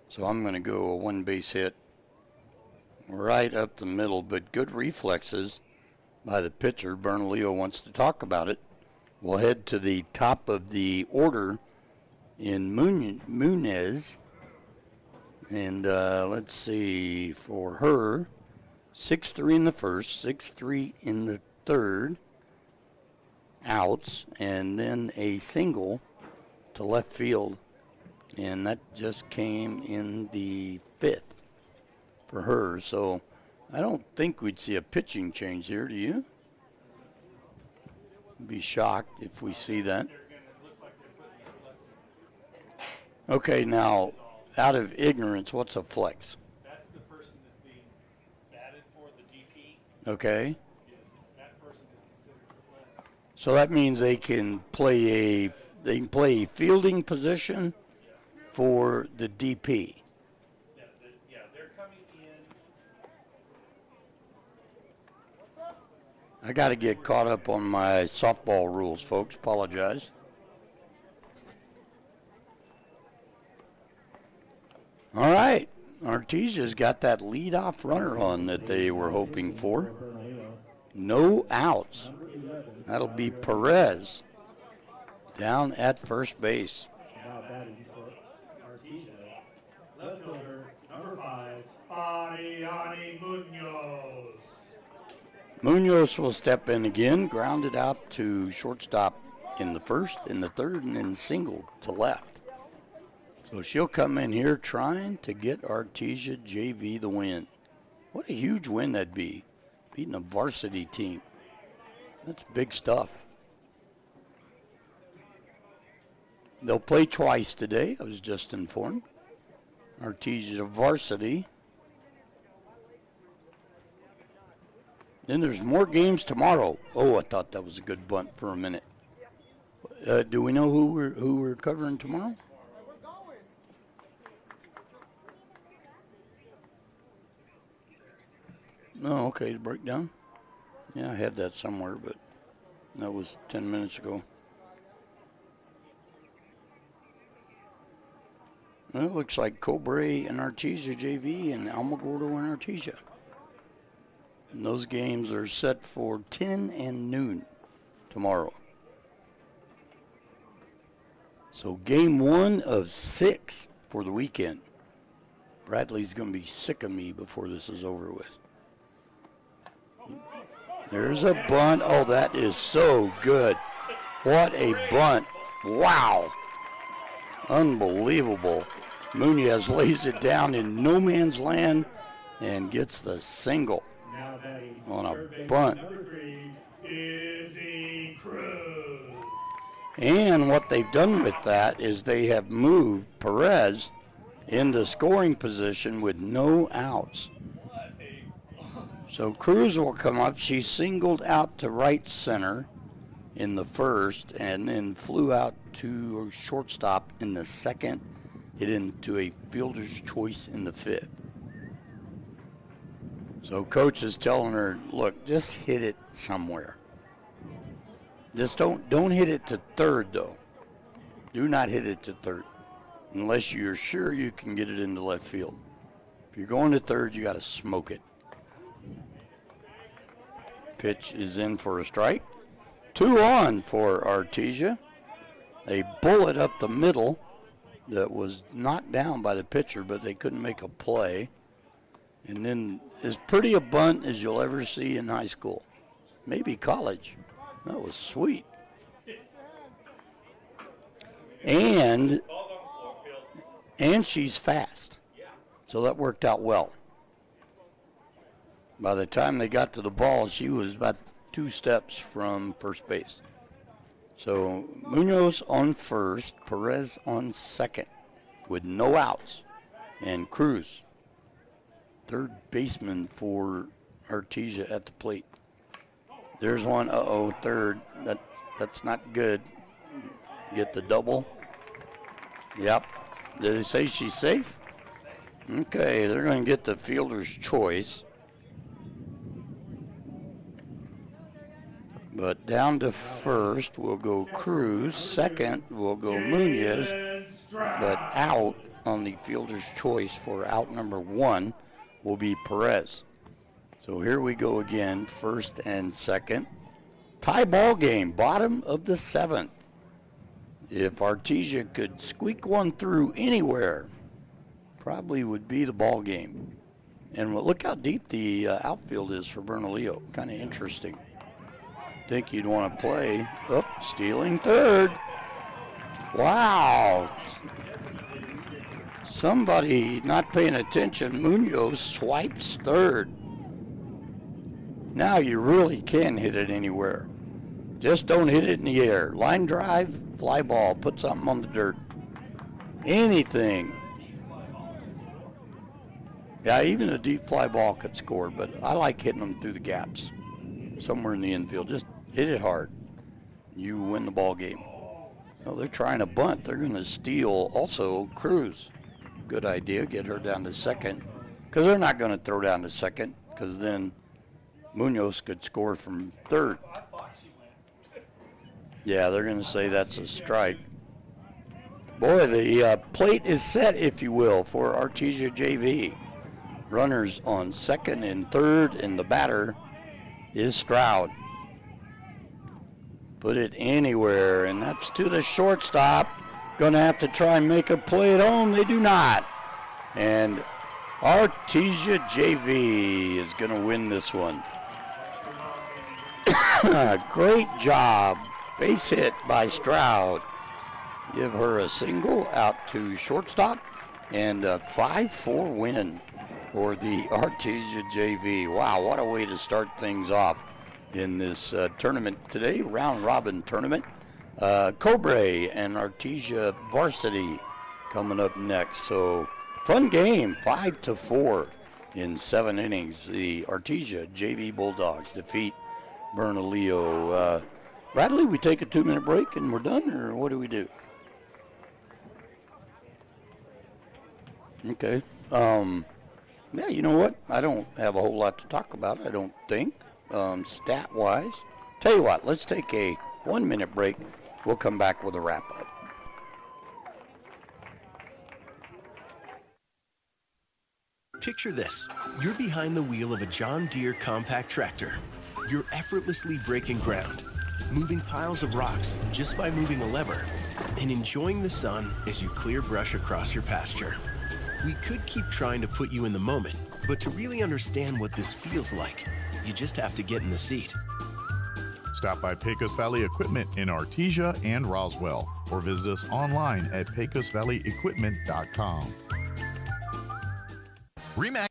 So I'm going to go a 1-base hit right up the middle, but good reflexes by the pitcher. Bernalillo wants to talk about it. We'll head to the top of the order in Munez. And let's see, for her, 6-3 in the first, 6-3 in the third, outs, and then a single to left field. And that just came in the 5th for her. So I don't think we'd see a pitching change here, do you? Be shocked if we see that. Okay, now, out of ignorance, what's a flex? That's the person that's being batted for, the DP. Okay. That person is considered a flex. So that means they can play a fielding position for the DP. Yeah, they're coming in. I got to get caught up on my softball rules, folks. Apologize. All right. Artesia's got that leadoff runner on that they were hoping for. No outs. That'll be Perez down at first base. Now batting for Artesia. Left fielder, number 5, Ariane Munoz. Munoz will step in again, grounded out to shortstop in the first, in the third, and then singled to left. So she'll come in here trying to get Artesia JV the win. What a huge win that'd be, beating a varsity team. That's big stuff. They'll play twice today, I was just informed. Artesia varsity. Then there's more games tomorrow. Oh, I thought that was a good bunt for a minute. Do we know who we're covering tomorrow? No, okay, the breakdown. Yeah, I had that somewhere, but that was 10 minutes ago. Well, it looks like Cobre and Artesia JV and Alamogordo and Artesia. And those games are set for 10 and noon tomorrow. So game 1 of 6 for the weekend. Bradley's going to be sick of me before this is over with. There's a bunt. Oh, that is so good. What a bunt. Wow. Unbelievable. Munoz lays it down in no man's land and gets the single on a bunt. And what they've done with that is they have moved Perez into scoring position with no outs. So Cruz will come up. She singled out to right center in the first and then flew out to shortstop in the second, hit into a fielder's choice in the fifth. So coach is telling her, look, just hit it somewhere. Just don't hit it to third, though. Do not hit it to third unless you're sure you can get it into left field. If you're going to third, you got to smoke it. Pitch is in for a strike. 2 on for Artesia. A bullet up the middle that was knocked down by the pitcher, but they couldn't make a play. And then as pretty a bunt as you'll ever see in high school. Maybe college. That was sweet. And she's fast. So that worked out well. By the time they got to the ball, she was about 2 steps from first base. So Munoz on first, Perez on second with no outs. And Cruz, third baseman for Artesia at the plate. There's one, third. That's not good. Get the double. Yep. Did they say she's safe? Okay, they're going to get the fielder's choice. But down to first will go Cruz. Second will go Munoz. But out on the fielder's choice for out number 1 will be Perez. So here we go again, first and second. Tie ball game, bottom of the 7th. If Artesia could squeak one through anywhere, probably would be the ball game. And look how deep the outfield is for Bernalillo. Kind of interesting. Think you'd want to play. Stealing third. Wow. Somebody not paying attention. Munoz swipes third. Now you really can hit it anywhere. Just don't hit it in the air. Line drive, fly ball, put something on the dirt. Anything. Yeah, even a deep fly ball could score, but I like hitting them through the gaps. Somewhere in the infield. Just hit it hard. You win the ball game. Oh, they're trying to bunt. They're going to steal also Cruz. Good idea. Get her down to second. Because they're not going to throw down to second, because then Munoz could score from third. Yeah, they're going to say that's a strike. Boy, the plate is set, if you will, for Artesia JV. Runners on second and third, and the batter is Stroud. Put it anywhere, and that's to the shortstop. Going to have to try and make a play at home. They do not. And Artesia JV is going to win this one. Great job. Base hit by Stroud. Give her a single out to shortstop, and a 5-4 win for the Artesia JV. Wow, what a way to start things off in this tournament today, round robin tournament. Cobre and Artesia Varsity coming up next. So fun game, 5-4 in 7 innings. The Artesia JV Bulldogs defeat Bernalillo. Bradley, we take a 2-minute break and we're done, or what do we do? Okay. Yeah, you know what? I don't have a whole lot to talk about, I don't think, stat-wise. Tell you what, let's take a 1-minute break. We'll come back with a wrap-up. Picture this. You're behind the wheel of a John Deere compact tractor. You're effortlessly breaking ground, moving piles of rocks just by moving a lever, and enjoying the sun as you clear brush across your pasture. We could keep trying to put you in the moment, but to really understand what this feels like, you just have to get in the seat. Stop by Pecos Valley Equipment in Artesia and Roswell, or visit us online at pecosvalleyequipment.com. RE/MAX.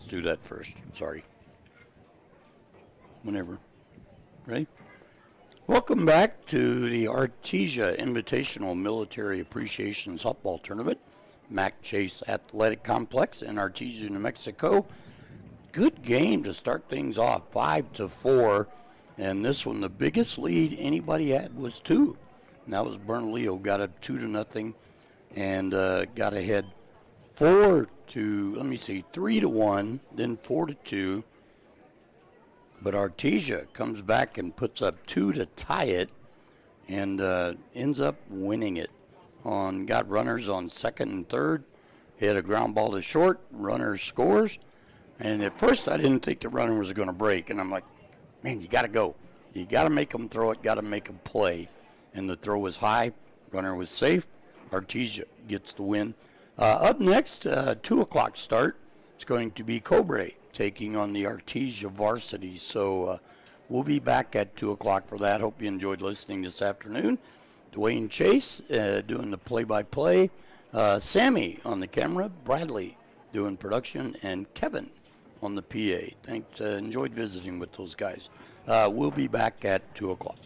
Let's do that first. Sorry. Whenever. Ready? Welcome back to the Artesia Invitational Military Appreciation Softball Tournament, Mac Chase Athletic Complex in Artesia, New Mexico. Good game to start things off, 5-4. And this one, the biggest lead anybody had was 2. And that was Bernalillo, got up 2-0 and got ahead 3-1, then 4-2. But Artesia comes back and puts up 2 to tie it and ends up winning it. Got runners on second and third, hit a ground ball to short, runner scores. And at first I didn't think the runner was going to break. And I'm like, man, you got to go. You got to make them throw it, got to make them play. And the throw was high, runner was safe, Artesia gets the win. Up next, 2 o'clock start. It's going to be Cobre taking on the Artesia varsity. So we'll be back at 2 o'clock for that. Hope you enjoyed listening this afternoon. Dwayne Chase doing the play-by-play. Sammy on the camera. Bradley doing production. And Kevin on the PA. Thanks. Enjoyed visiting with those guys. We'll be back at 2 o'clock.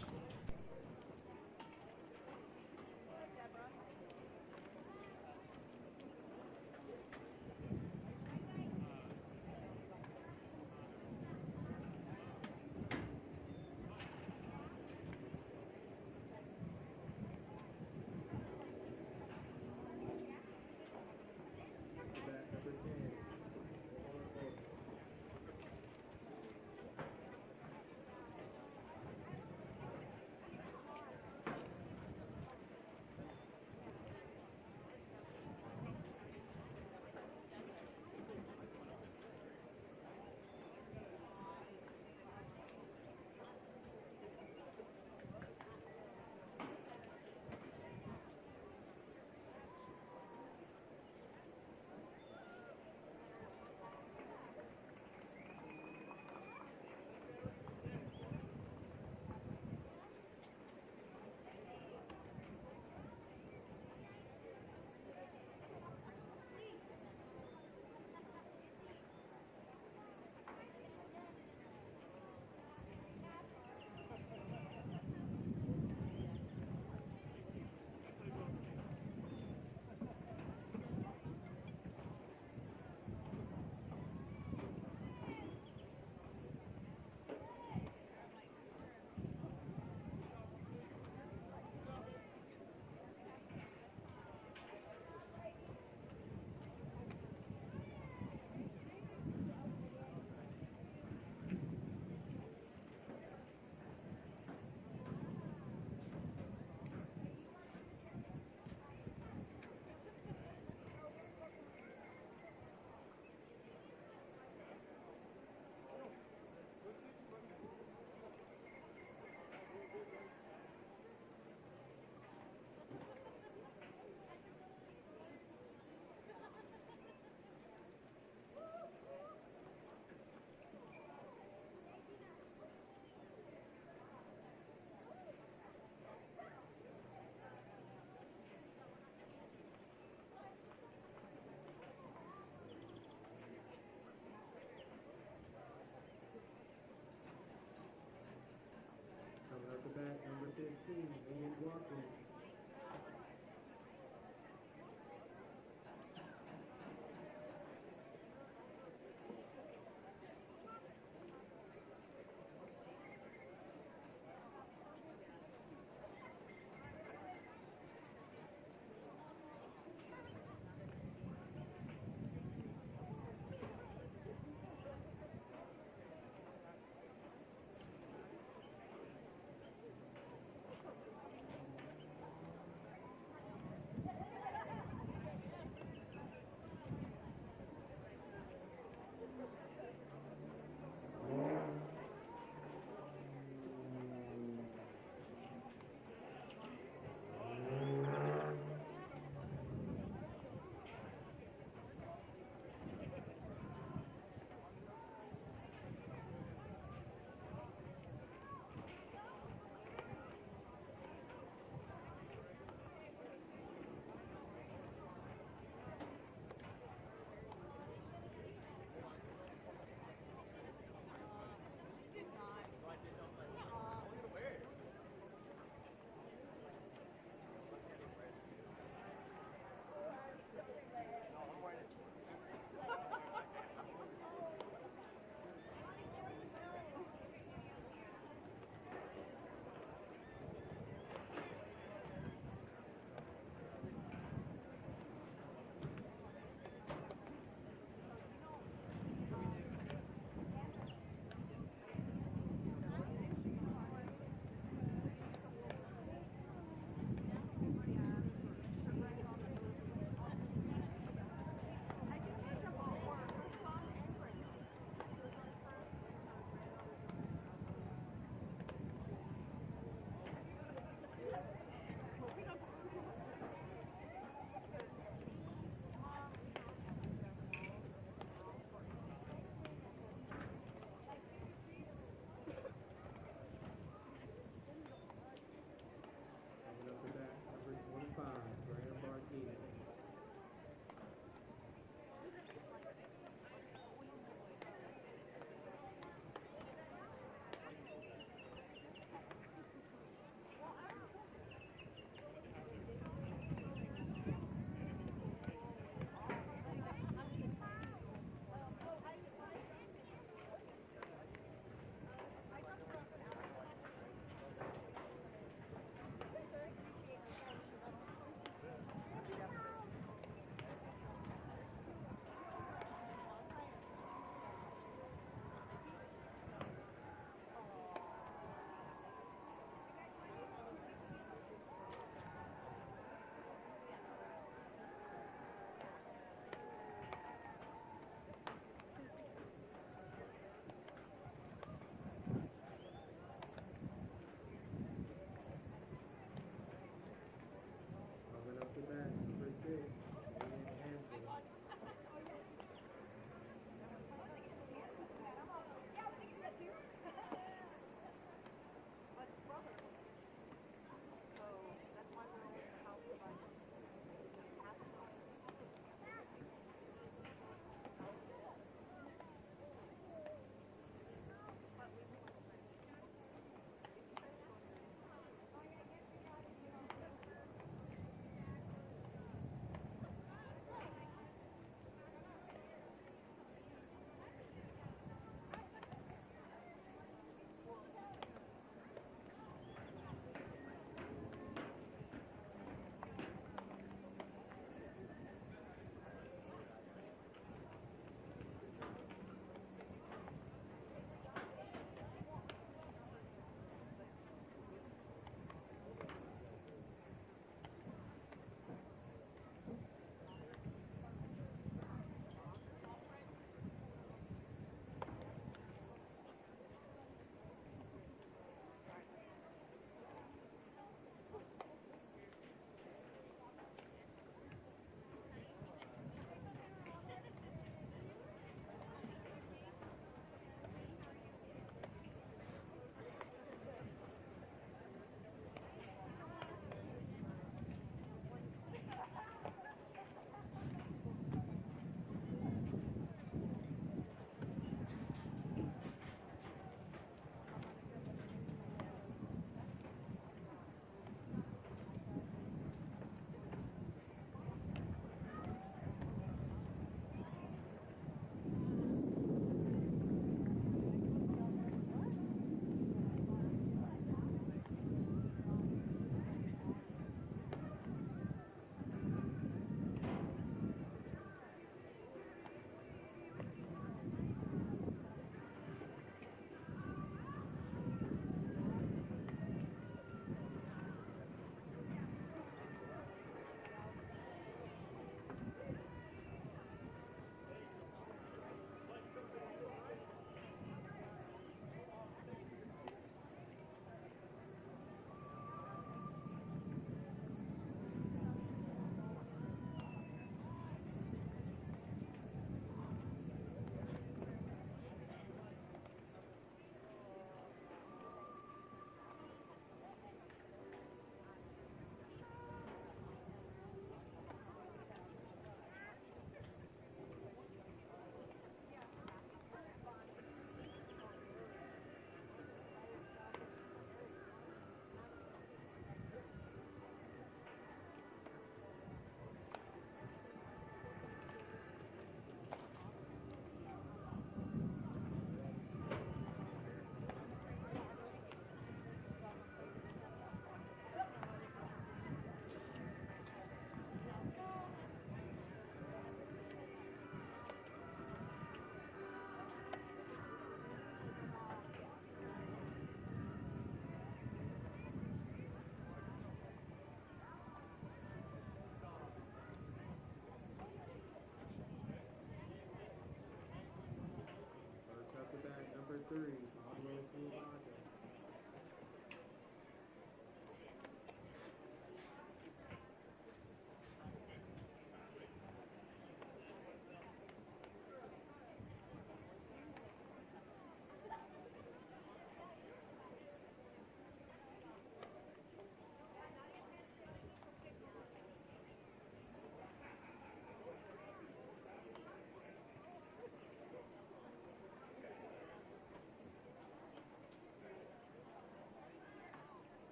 3.